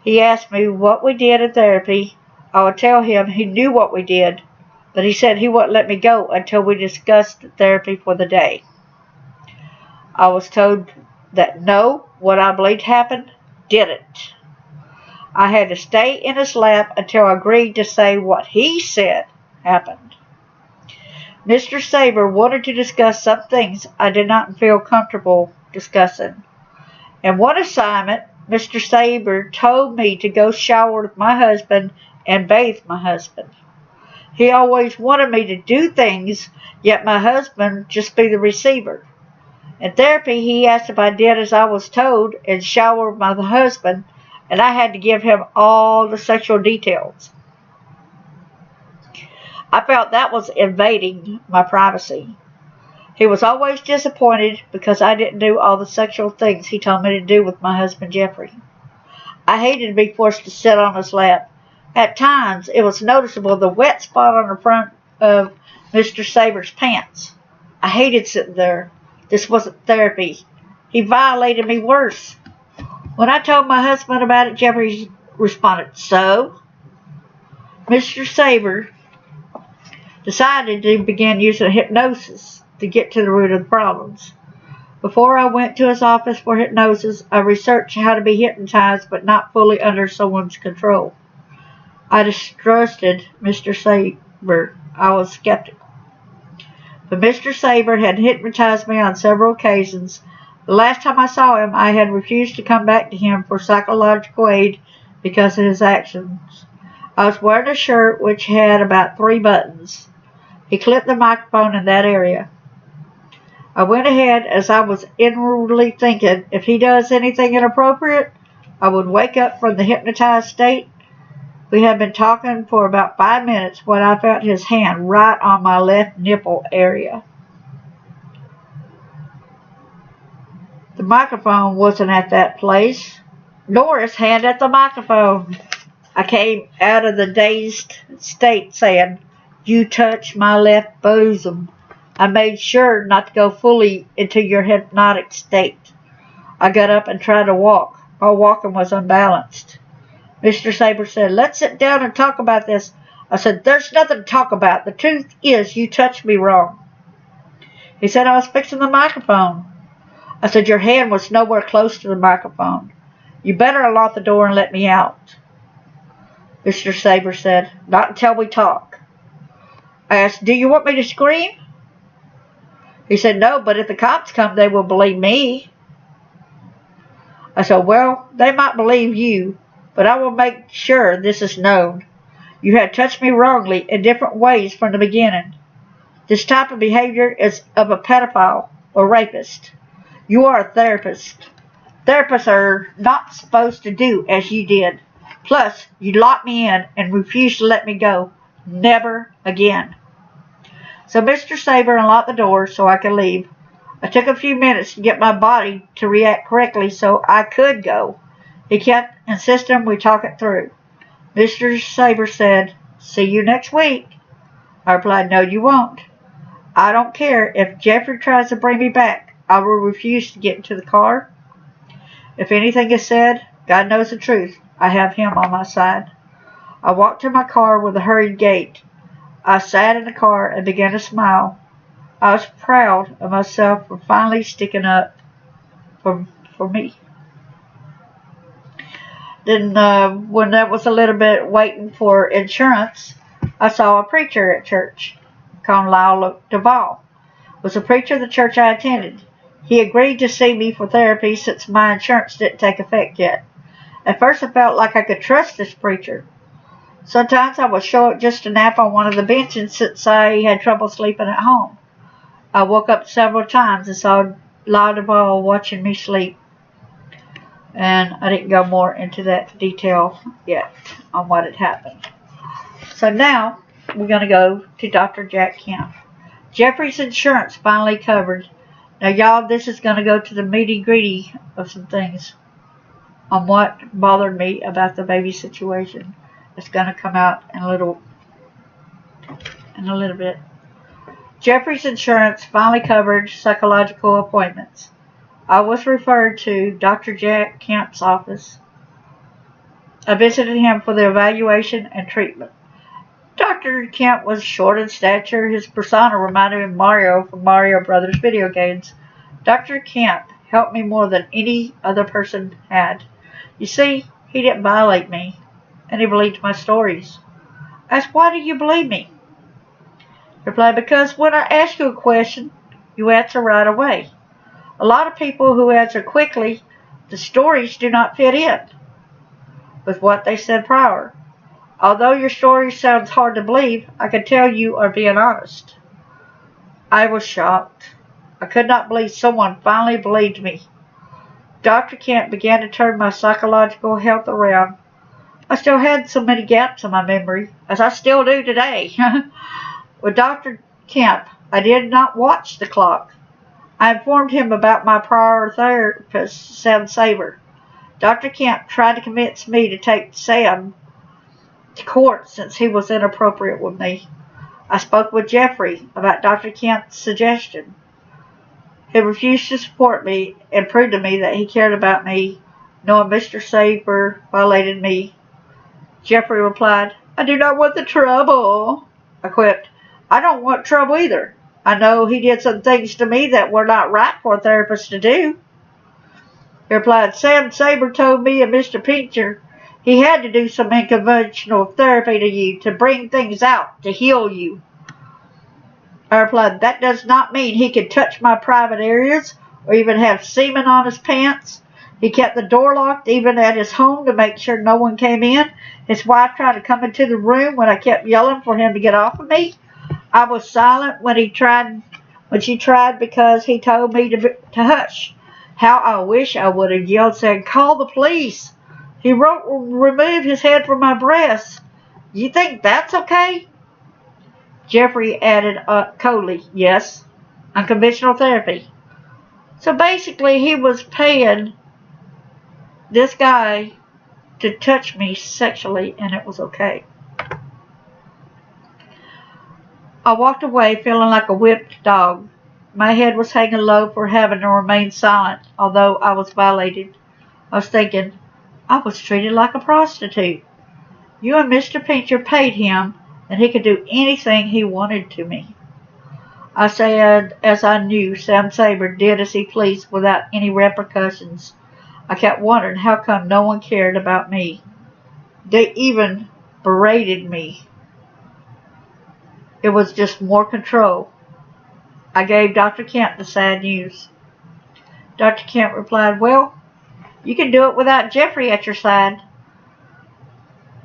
Speaker 1: He asked me what we did in therapy. I would tell him he knew what we did, but he said he wouldn't let me go until we discussed therapy for the day. I was told that no, what I believed happened didn't. I had to stay in his lap until I agreed to say what he said happened. Mr. Saber wanted to discuss some things I did not feel comfortable discussing. In one assignment, Mr. Saber told me to go shower with my husband and bathe my husband. He always wanted me to do things, yet my husband just be the receiver. In therapy, he asked if I did as I was told and shower with my husband, and I had to give him all the sexual details. I felt that was invading my privacy. He was always disappointed because I didn't do all the sexual things he told me to do with my husband Jeffrey. I hated to be forced to sit on his lap. At times, it was noticeable the wet spot on the front of Mr. Saber's pants. I hated sitting there. This wasn't therapy. He violated me worse. When I told my husband about it, Jeffrey responded, "So?" Mr. Saber decided to begin using hypnosis to get to the root of the problems. Before I went to his office for hypnosis, I researched how to be hypnotized but not fully under someone's control. I distrusted Mr. Saber. I was skeptical. But Mr. Saber had hypnotized me on several occasions. The last time I saw him, I had refused to come back to him for psychological aid because of his actions. I was wearing a shirt which had about 3 buttons. He clipped the microphone in that area. I went ahead as I was inwardly thinking, if he does anything inappropriate, I would wake up from the hypnotized state. We had been talking for about 5 minutes when I felt his hand right on my left nipple area. The microphone wasn't at that place, nor his hand at the microphone. I came out of the dazed state saying, "You touched my left bosom." I made sure not to go fully into your hypnotic state. I got up and tried to walk. Our walking was unbalanced. Mr. Saber said, "Let's sit down and talk about this." I said, "There's nothing to talk about. The truth is you touched me wrong." He said, "I was fixing the microphone." I said, "Your hand was nowhere close to the microphone. You better unlock the door and let me out." Mr. Saber said, "Not until we talk." I asked, "Do you want me to scream?" He said, "No, but if the cops come, they will believe me." I said, "Well, they might believe you, but I will make sure this is known. You had touched me wrongly in different ways from the beginning. This type of behavior is of a pedophile or rapist. You are a therapist. Therapists are not supposed to do as you did. Plus, you locked me in and refused to let me go. Never again." So Mr. Saber unlocked the door so I could leave. I took a few minutes to get my body to react correctly so I could go. He kept insisting we talk it through. Mr. Saber said, "See you next week." I replied, "No, you won't. I don't care if Jeffrey tries to bring me back. I will refuse to get into the car. If anything is said, God knows the truth. I have him on my side." I walked to my car with a hurried gait. I sat in the car and began to smile. I was proud of myself for finally sticking up for me. Then when that was a little bit waiting for insurance, I saw a preacher at church called Lyle Duvall. Was a preacher of the church I attended. He agreed to see me for therapy since my insurance didn't take effect yet. At first I felt like I could trust this preacher. Sometimes I would show up just to nap on one of the benches since I had trouble sleeping at home. I woke up several times and saw Lyle Duvall watching me sleep. And I didn't go more into that detail yet on what had happened. So now we're going to go to Dr. Jack Kemp. Jeffrey's insurance finally covered. Now, y'all, this is going to go to the meaty-gritty of some things on what bothered me about the baby situation. It's going to come out in a little bit. Jeffrey's insurance finally covered psychological appointments. I was referred to Dr. Jack Kemp's office. I visited him for the evaluation and treatment. Dr. Kemp was short in stature. His persona reminded me of Mario from Mario Brothers video games. Dr. Kemp helped me more than any other person had. You see, he didn't violate me, and he believed my stories. I asked, "Why do you believe me?" He replied, "Because when I ask you a question, you answer right away. A lot of people who answer quickly, the stories do not fit in with what they said prior. Although your story sounds hard to believe, I can tell you are being honest." I was shocked. I could not believe someone finally believed me. Dr. Kemp began to turn my psychological health around. I still had so many gaps in my memory, as I still do today. With Dr. Kemp, I did not watch the clock. I informed him about my prior therapist, Sam Saber. Dr. Kemp tried to convince me to take Sam to court since he was inappropriate with me. I spoke with Jeffrey about Dr. Kemp's suggestion. He refused to support me and proved to me that he cared about me, knowing Mr. Saber violated me. Jeffrey replied, "I do not want the trouble." I quipped, "I don't want trouble either. I know he did some things to me that were not right for a therapist to do." He replied, "Sam Saber told me and Mr. Pincher he had to do some unconventional therapy to you to bring things out, to heal you." I replied, "That does not mean he could touch my private areas or even have semen on his pants. He kept the door locked even at his home to make sure no one came in. His wife tried to come into the room when I kept yelling for him to get off of me. I was silent when she tried because he told me to hush. How I wish I would have yelled, saying, 'Call the police.' He won't remove his head from my breast. You think that's okay?" Jeffrey added coldly, "Yes, unconventional therapy." So basically he was paying this guy to touch me sexually, and it was okay. I walked away feeling like a whipped dog. My head was hanging low for having to remain silent, although I was violated. I was thinking, I was treated like a prostitute. You and Mr. Pincher paid him, and he could do anything he wanted to me. I said, as I knew Sam Saber did as he pleased without any repercussions. I kept wondering how come no one cared about me. They even berated me. It was just more control. I gave Dr. Kent the sad news. Dr. Kent replied, well, you can do it without Jeffrey at your side.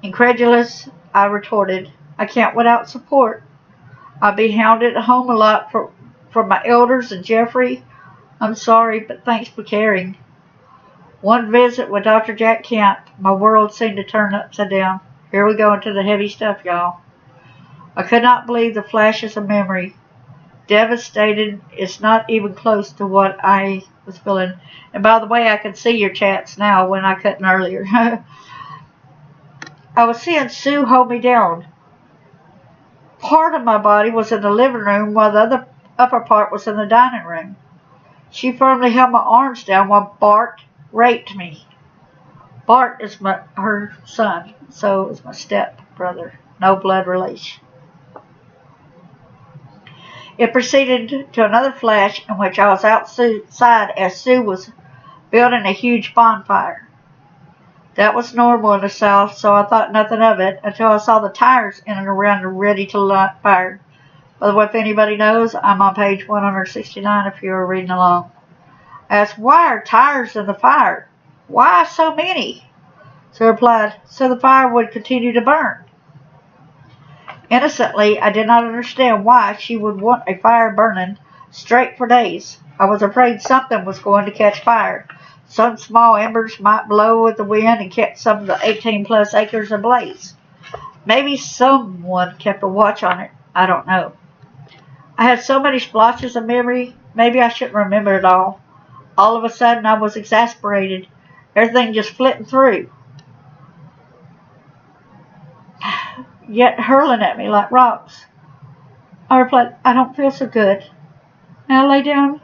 Speaker 1: Incredulous, I retorted, I can't without support. I'll be hounded at home a lot from my elders and Jeffrey. I'm sorry, but thanks for caring. One visit with Dr. Jack Kent, my world seemed to turn upside down. Here we go into the heavy stuff, y'all. I could not believe the flashes of memory. Devastated is not even close to what I was feeling. And by the way, I can see your chats now when I couldn't earlier. I was seeing Sue hold me down. Part of my body was in the living room while the other upper part was in the dining room. She firmly held my arms down while Bart raped me. Bart is her son, so is my step brother. No blood relation. It proceeded to another flash in which I was outside as Sue was building a huge bonfire. That was normal in the South, so I thought nothing of it until I saw the tires in and around her ready to light fire. By the way, if anybody knows, I'm on page 169 if you were reading along. I asked, why are tires in the fire? Why so many? Sue replied, so the fire would continue to burn. Innocently, I did not understand why she would want a fire burning straight for days. I was afraid something was going to catch fire. Some small embers might blow with the wind and catch some of the 18-plus acres ablaze. Maybe someone kept a watch on it. I don't know. I had so many splotches of memory, maybe I shouldn't remember it all. All of a sudden, I was exasperated. Everything just flitting through, yet hurling at me like rocks. I replied, I don't feel so good. May I lay down?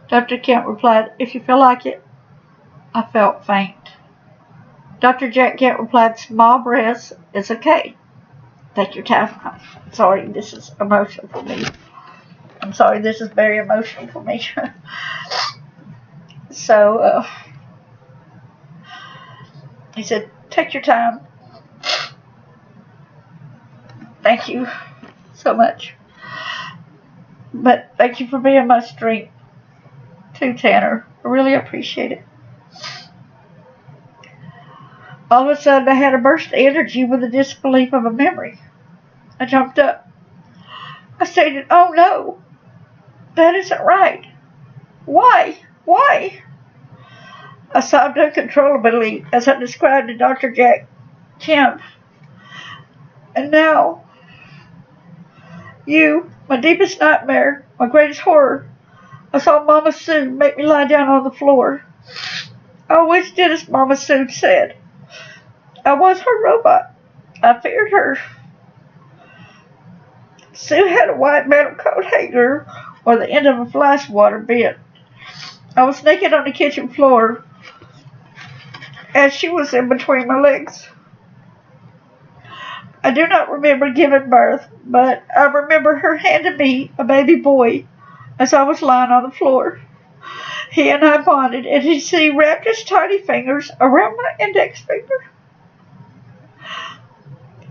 Speaker 1: Dr. Kent replied, if you feel like it. I felt faint. Dr. Jack Kent replied, small breaths is okay. Take your time. I'm sorry, this is emotional for me. I'm sorry, this is very emotional for me. So, he said, take your time. Thank you so much. But thank you for being my strength, too, Tanner. I really appreciate it. All of a sudden, I had a burst of energy with the disbelief of a memory. I jumped up. I stated, oh no, that isn't right. Why? Why? I sobbed uncontrollably as I described to Dr. Jack Kemp. And now, you, my deepest nightmare, my greatest horror, I saw Mama Sue make me lie down on the floor. I always did as Mama Sue said. I was her robot. I feared her. Sue had a white metal coat hanger where the end of a fly swatter bent. I was naked on the kitchen floor as she was in between my legs. I do not remember giving birth, but I remember her handing me a baby boy as I was lying on the floor. He and I bonded, and he wrapped his tiny fingers around my index finger.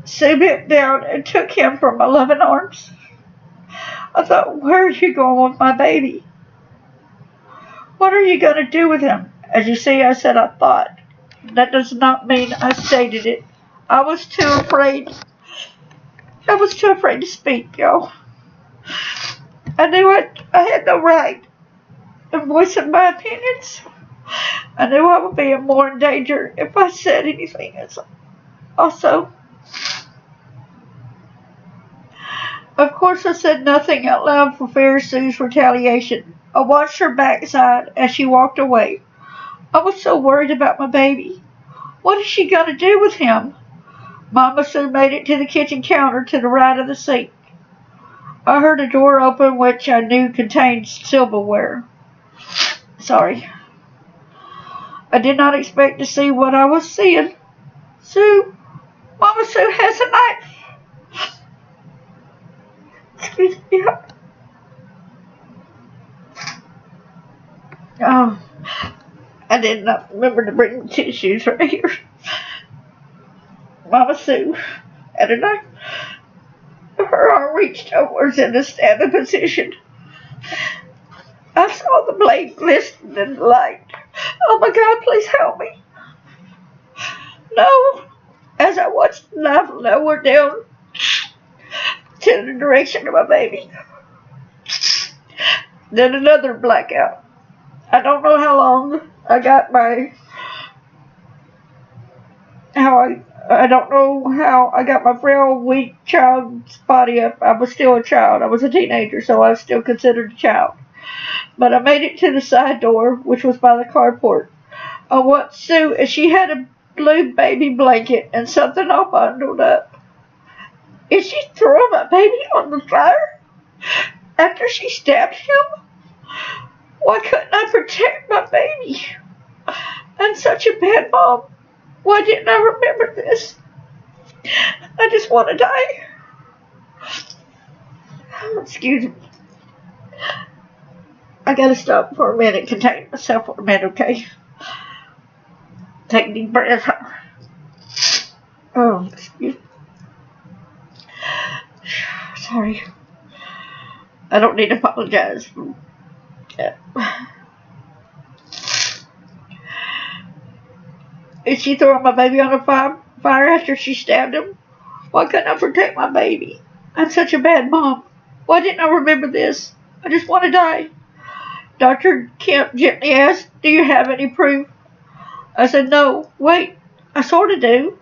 Speaker 1: Sue bent down and took him from my loving arms. I thought, where are you going with my baby? What are you going to do with him? As you see, I said I thought. That does not mean I stated it. I was too afraid. I was too afraid to speak, y'all. I knew I had no right of voicing my opinions. I knew I would be in more danger if I said anything else. Also, of course, I said nothing out loud for fear of Sue's retaliation. I watched her backside as she walked away. I was so worried about my baby. What is she going to do with him? Mama Sue made it to the kitchen counter to the right of the sink. I heard a door open which I knew contained silverware. Sorry. I did not expect to see what I was seeing. Sue, Mama Sue has a knife. Excuse me. Oh, I did not remember to bring the tissues right here. Mama Sue had a knife. Her arm reached upwards in a standing position. I saw the blade glisten in the light. Oh my God, please help me. No. As I watched the knife lower down to the direction of my baby. Then another blackout. I don't know how long I got my I don't know how I got my frail, weak child's body up. I was still a child. I was a teenager, so I was still considered a child. But I made it to the side door, which was by the carport. I watched Sue, and she had a blue baby blanket and something all bundled up. Is she throwing my baby on the fire after she stabbed him? Why couldn't I protect my baby? I'm such a bad mom. Why didn't I remember this? I just want to die. Excuse me. I gotta stop for a minute, contain myself for a minute, okay? Take deep breaths. Oh, excuse me. Sorry. I don't need to apologize. Is she throwing my baby on the fire after she stabbed him? Why couldn't I protect my baby? I'm such a bad mom. Why didn't I remember this? I just want to die. Dr. Kemp gently asked, do you have any proof? I said, no. Wait, I sort of do.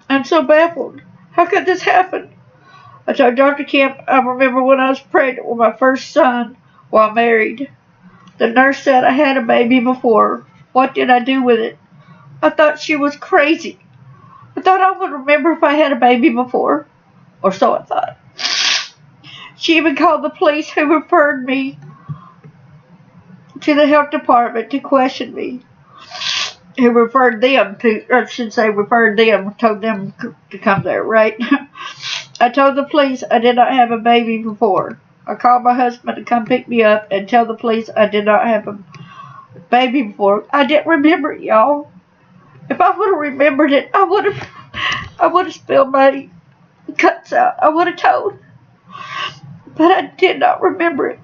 Speaker 1: I'm so baffled. How could this happen? I told Dr. Kemp I remember when I was pregnant with my first son while married. The nurse said I had a baby before. What did I do with it? I thought she was crazy. I thought I would remember if I had a baby before. Or so I thought. She even called the police, who referred me to the health department to question me. Who referred them to, or I should say referred them, told them to come there, right? I told the police I did not have a baby before. I called my husband to come pick me up and tell the police I did not have a baby before. I didn't remember it, y'all. If I would have remembered it, I would have spilled my guts out. I would have told. But I did not remember it.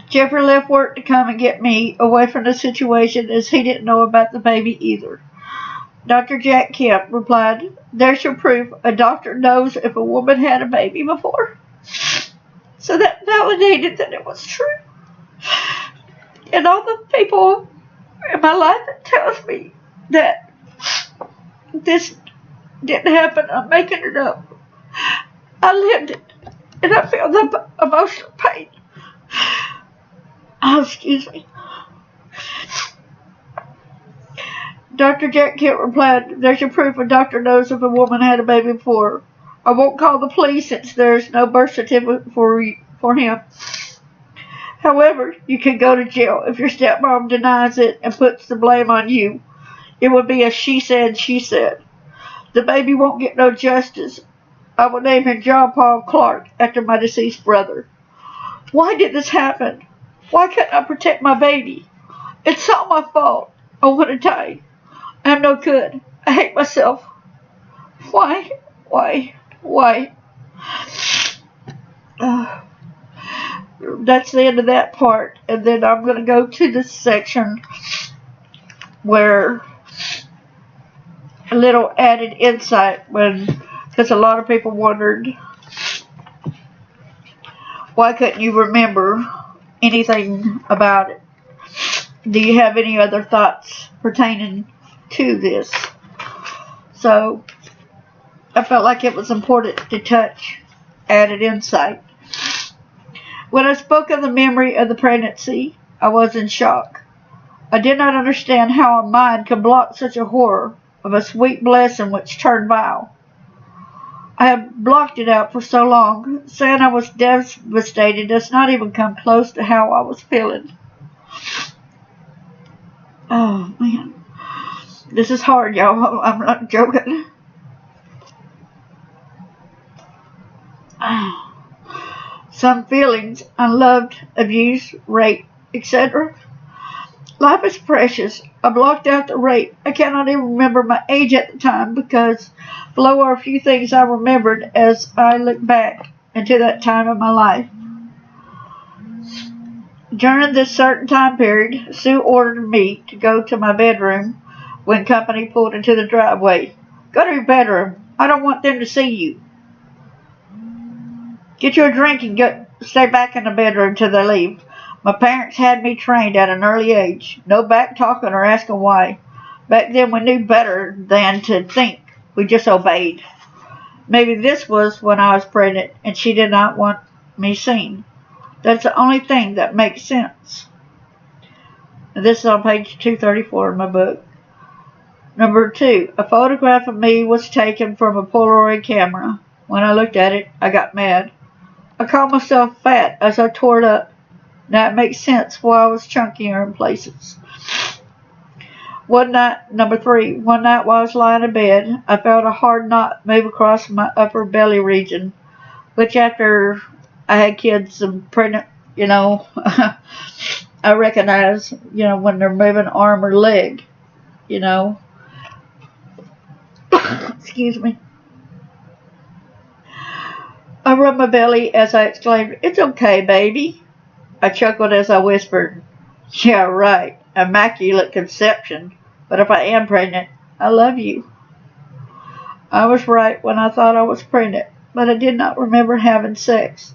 Speaker 1: Jeffrey left work to come and get me away from the situation, as he didn't know about the baby either. Dr. Jack Kemp replied, there's your proof. A doctor knows if a woman had a baby before. So that validated that it was true. And all the people in my life that tells me that this didn't happen, I'm making it up. I lived it, and I feel the emotional pain. Oh, excuse me. Dr. Jack Kemp replied, there's your proof. A doctor knows if a woman had a baby before. I won't call the police since there's no birth certificate for him. However, you can go to jail if your stepmom denies it and puts the blame on you. It would be a she said, she said. The baby won't get no justice. I will name him John Paul Clark after my deceased brother. Why did this happen? Why couldn't I protect my baby? It's all my fault. I want to die. I'm no good. I hate myself. Why? That's the end of that part. And then I'm going to go to this section where a little added insight, because a lot of people wondered, why couldn't you remember anything about it? Do you have any other thoughts pertaining to this? So I felt like it was important to touch added insight. When I spoke of the memory of the pregnancy, I was in shock. I did not understand how a mind could block such a horror of a sweet blessing which turned vile. I had blocked it out for so long. Saying I was devastated does not even come close to how I was feeling. Oh, man. This is hard, y'all. I'm not joking. Some feelings, unloved, abused, rape, etc. Life is precious. I blocked out the rape. I cannot even remember my age at the time because below are a few things I remembered as I look back into that time of my life. During this certain time period, Sue ordered me to go to my bedroom when company pulled into the driveway. Go to your bedroom. I don't want them to see you. Get you a drink and stay back in the bedroom till they leave. My parents had me trained at an early age. No back talking or asking why. Back then we knew better than to think. We just obeyed. Maybe this was when I was pregnant and she did not want me seen. That's the only thing that makes sense. And this is on page 234 of my book. Number 2. A photograph of me was taken from a Polaroid camera. When I looked at it, I got mad. I called myself fat as I tore it up. Now it makes sense why I was chunkier in places. Number 3. One night while I was lying in bed, I felt a hard knot move across my upper belly region, which after I had kids and pregnant, I recognize, when they're moving arm or leg, Excuse me. I rubbed my belly as I exclaimed, "It's okay, baby." I chuckled as I whispered, "Yeah, right. Immaculate conception. But if I am pregnant, I love you." I was right when I thought I was pregnant, but I did not remember having sex.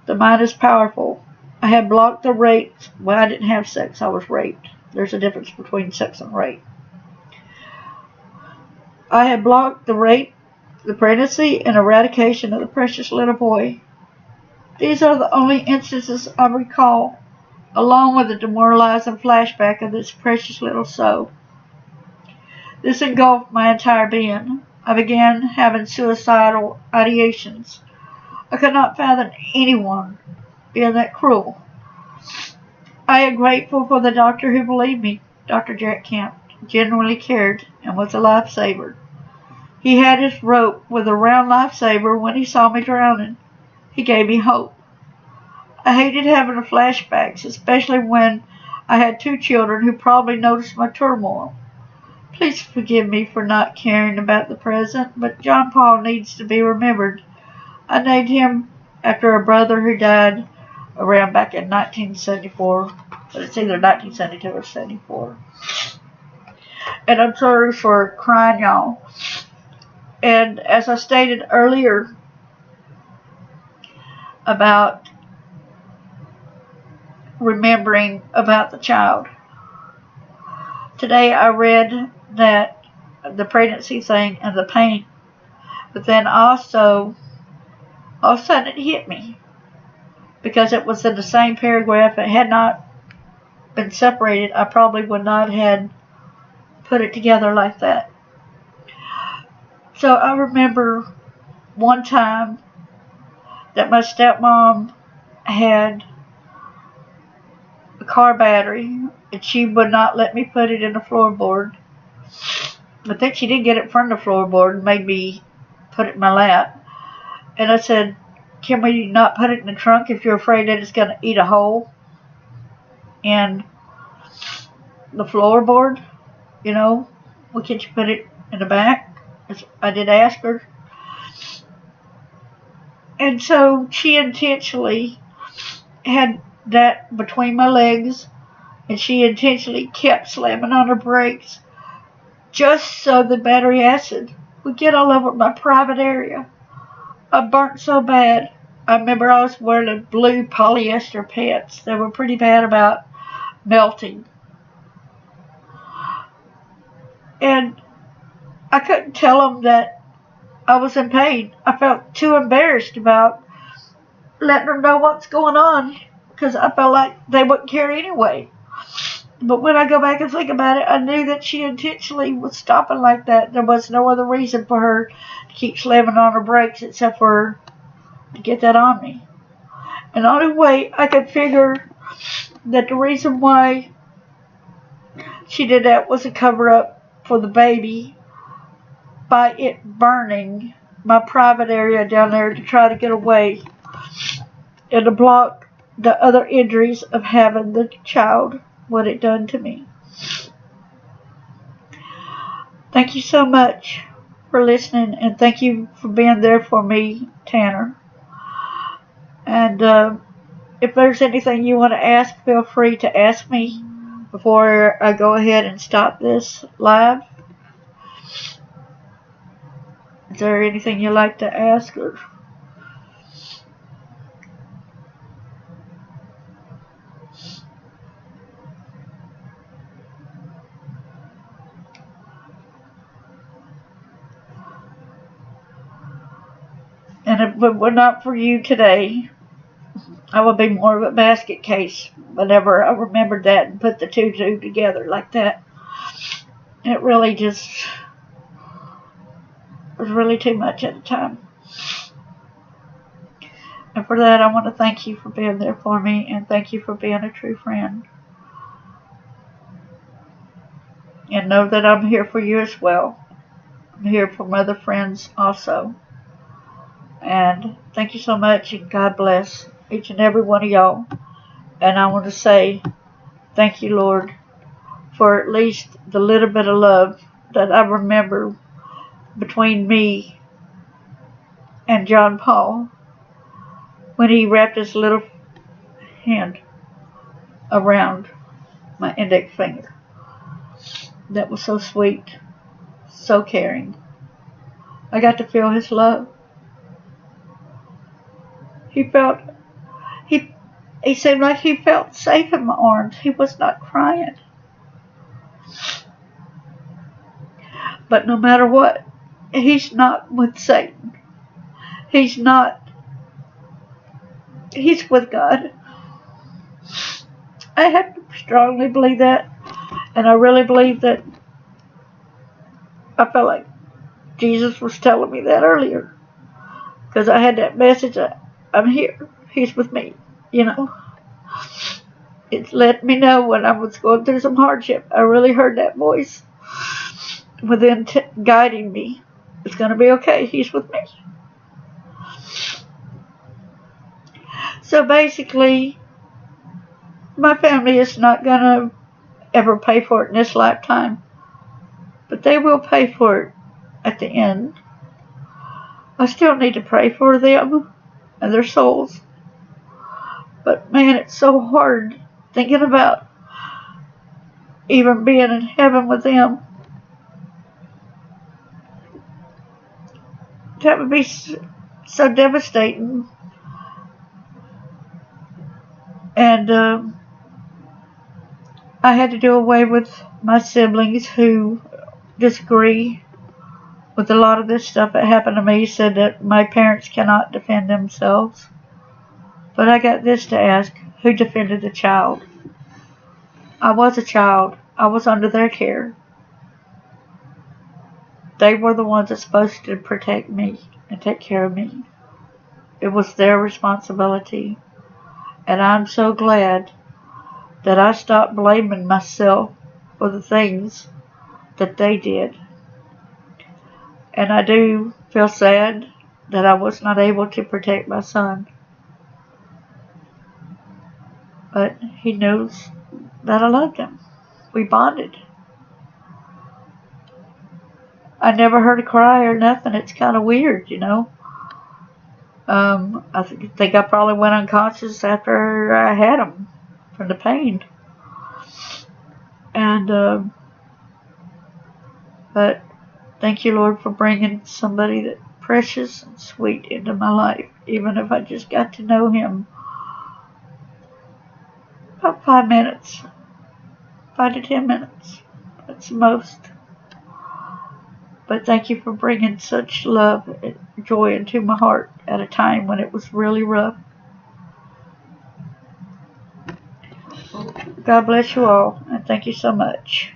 Speaker 1: The mind is powerful. I had blocked the rape. When I didn't have sex, I was raped. There's a difference between sex and rape. I had blocked the rape, the pregnancy, and eradication of the precious little boy. These are the only instances I recall, along with the demoralizing flashback of this precious little soul. This engulfed my entire being. I began having suicidal ideations. I could not fathom anyone being that cruel. I am grateful for the doctor who believed me. Dr. Jack Kemp genuinely cared and was a lifesaver. He had his rope with a round lifesaver when he saw me drowning. He gave me hope. I hated having the flashbacks, especially when I had 2 children who probably noticed my turmoil. Please forgive me for not caring about the present, but John Paul needs to be remembered. I named him after a brother who died around back in 1974, but it's either 1972 or 74. And I'm sorry for crying, y'all. And as I stated earlier about remembering about the child, today I read that the pregnancy thing and the pain, but then also all of a sudden it hit me because it was in the same paragraph. It had not been separated. I probably would not have put it together like that. So I remember one time that my stepmom had a car battery and she would not let me put it in the floorboard. I think she did get it from the floorboard and made me put it in my lap. And I said, "Can we not put it in the trunk if you're afraid that it's going to eat a hole in the floorboard? Well, can't you put it in the back?" I did ask her. And so she intentionally had that between my legs, and she intentionally kept slamming on her brakes just so the battery acid would get all over my private area. I burnt so bad. I remember I was wearing a blue polyester pants. They were pretty bad about melting. And I couldn't tell them that I was in pain. I felt too embarrassed about letting them know what's going on because I felt like they wouldn't care anyway. But when I go back and think about it, I knew that she intentionally was stopping like that. There was no other reason for her to keep slamming on her brakes except for to get that on me. And the only way I could figure that the reason why she did that was a cover-up for the baby by it burning my private area down there to try to get away and to block the other injuries of having the child, what it done to me. Thank you so much for listening, and thank you for being there for me, Tanner. And if there's anything you want to ask, feel free to ask me before I go ahead and stop this live. Is there anything you'd like to ask? And if it were not for you today, I would be more of a basket case whenever I remembered that and put the two together like that. It really just was really too much at the time. And for that, I want to thank you for being there for me, and thank you for being a true friend. And know that I'm here for you as well. I'm here for my other friends also. And thank you so much, and God bless each and every one of y'all. And I want to say thank you, Lord, for at least the little bit of love that I remember between me and John Paul when he wrapped his little hand around my index finger. That was so sweet, so caring. I got to feel his love. He seemed like he felt safe in my arms. He was not crying. But no matter what, he's not with Satan. He's with God. I have to strongly believe that. And I really believe that I felt like Jesus was telling me that earlier. Because I had that message, I'm here. He's with me, you know. It let me know when I was going through some hardship. I really heard that voice within guiding me. It's going to be okay. He's with me. So basically, my family is not going to ever pay for it in this lifetime. But they will pay for it at the end. I still need to pray for them and their souls. But man, it's so hard thinking about even being in heaven with them. That would be so devastating. And I had to do away with my siblings who disagree with a lot of this stuff that happened to me. Said that my parents cannot defend themselves. But I got this to ask: who defended the child? I was a child. I was under their care. They were the ones that's supposed to protect me and take care of me. It was their responsibility. And I'm so glad that I stopped blaming myself for the things that they did. And I do feel sad that I was not able to protect my son. But he knows that I loved him. We bonded. I never heard a cry or nothing. It's kind of weird, you know. I think I probably went unconscious after I had him from the pain. And, but thank you, Lord, for bringing somebody that precious and sweet into my life, even if I just got to know him about 5 minutes, 5 to 10 minutes. That's the most. But thank you for bringing such love and joy into my heart at a time when it was really rough. God bless you all, and thank you so much.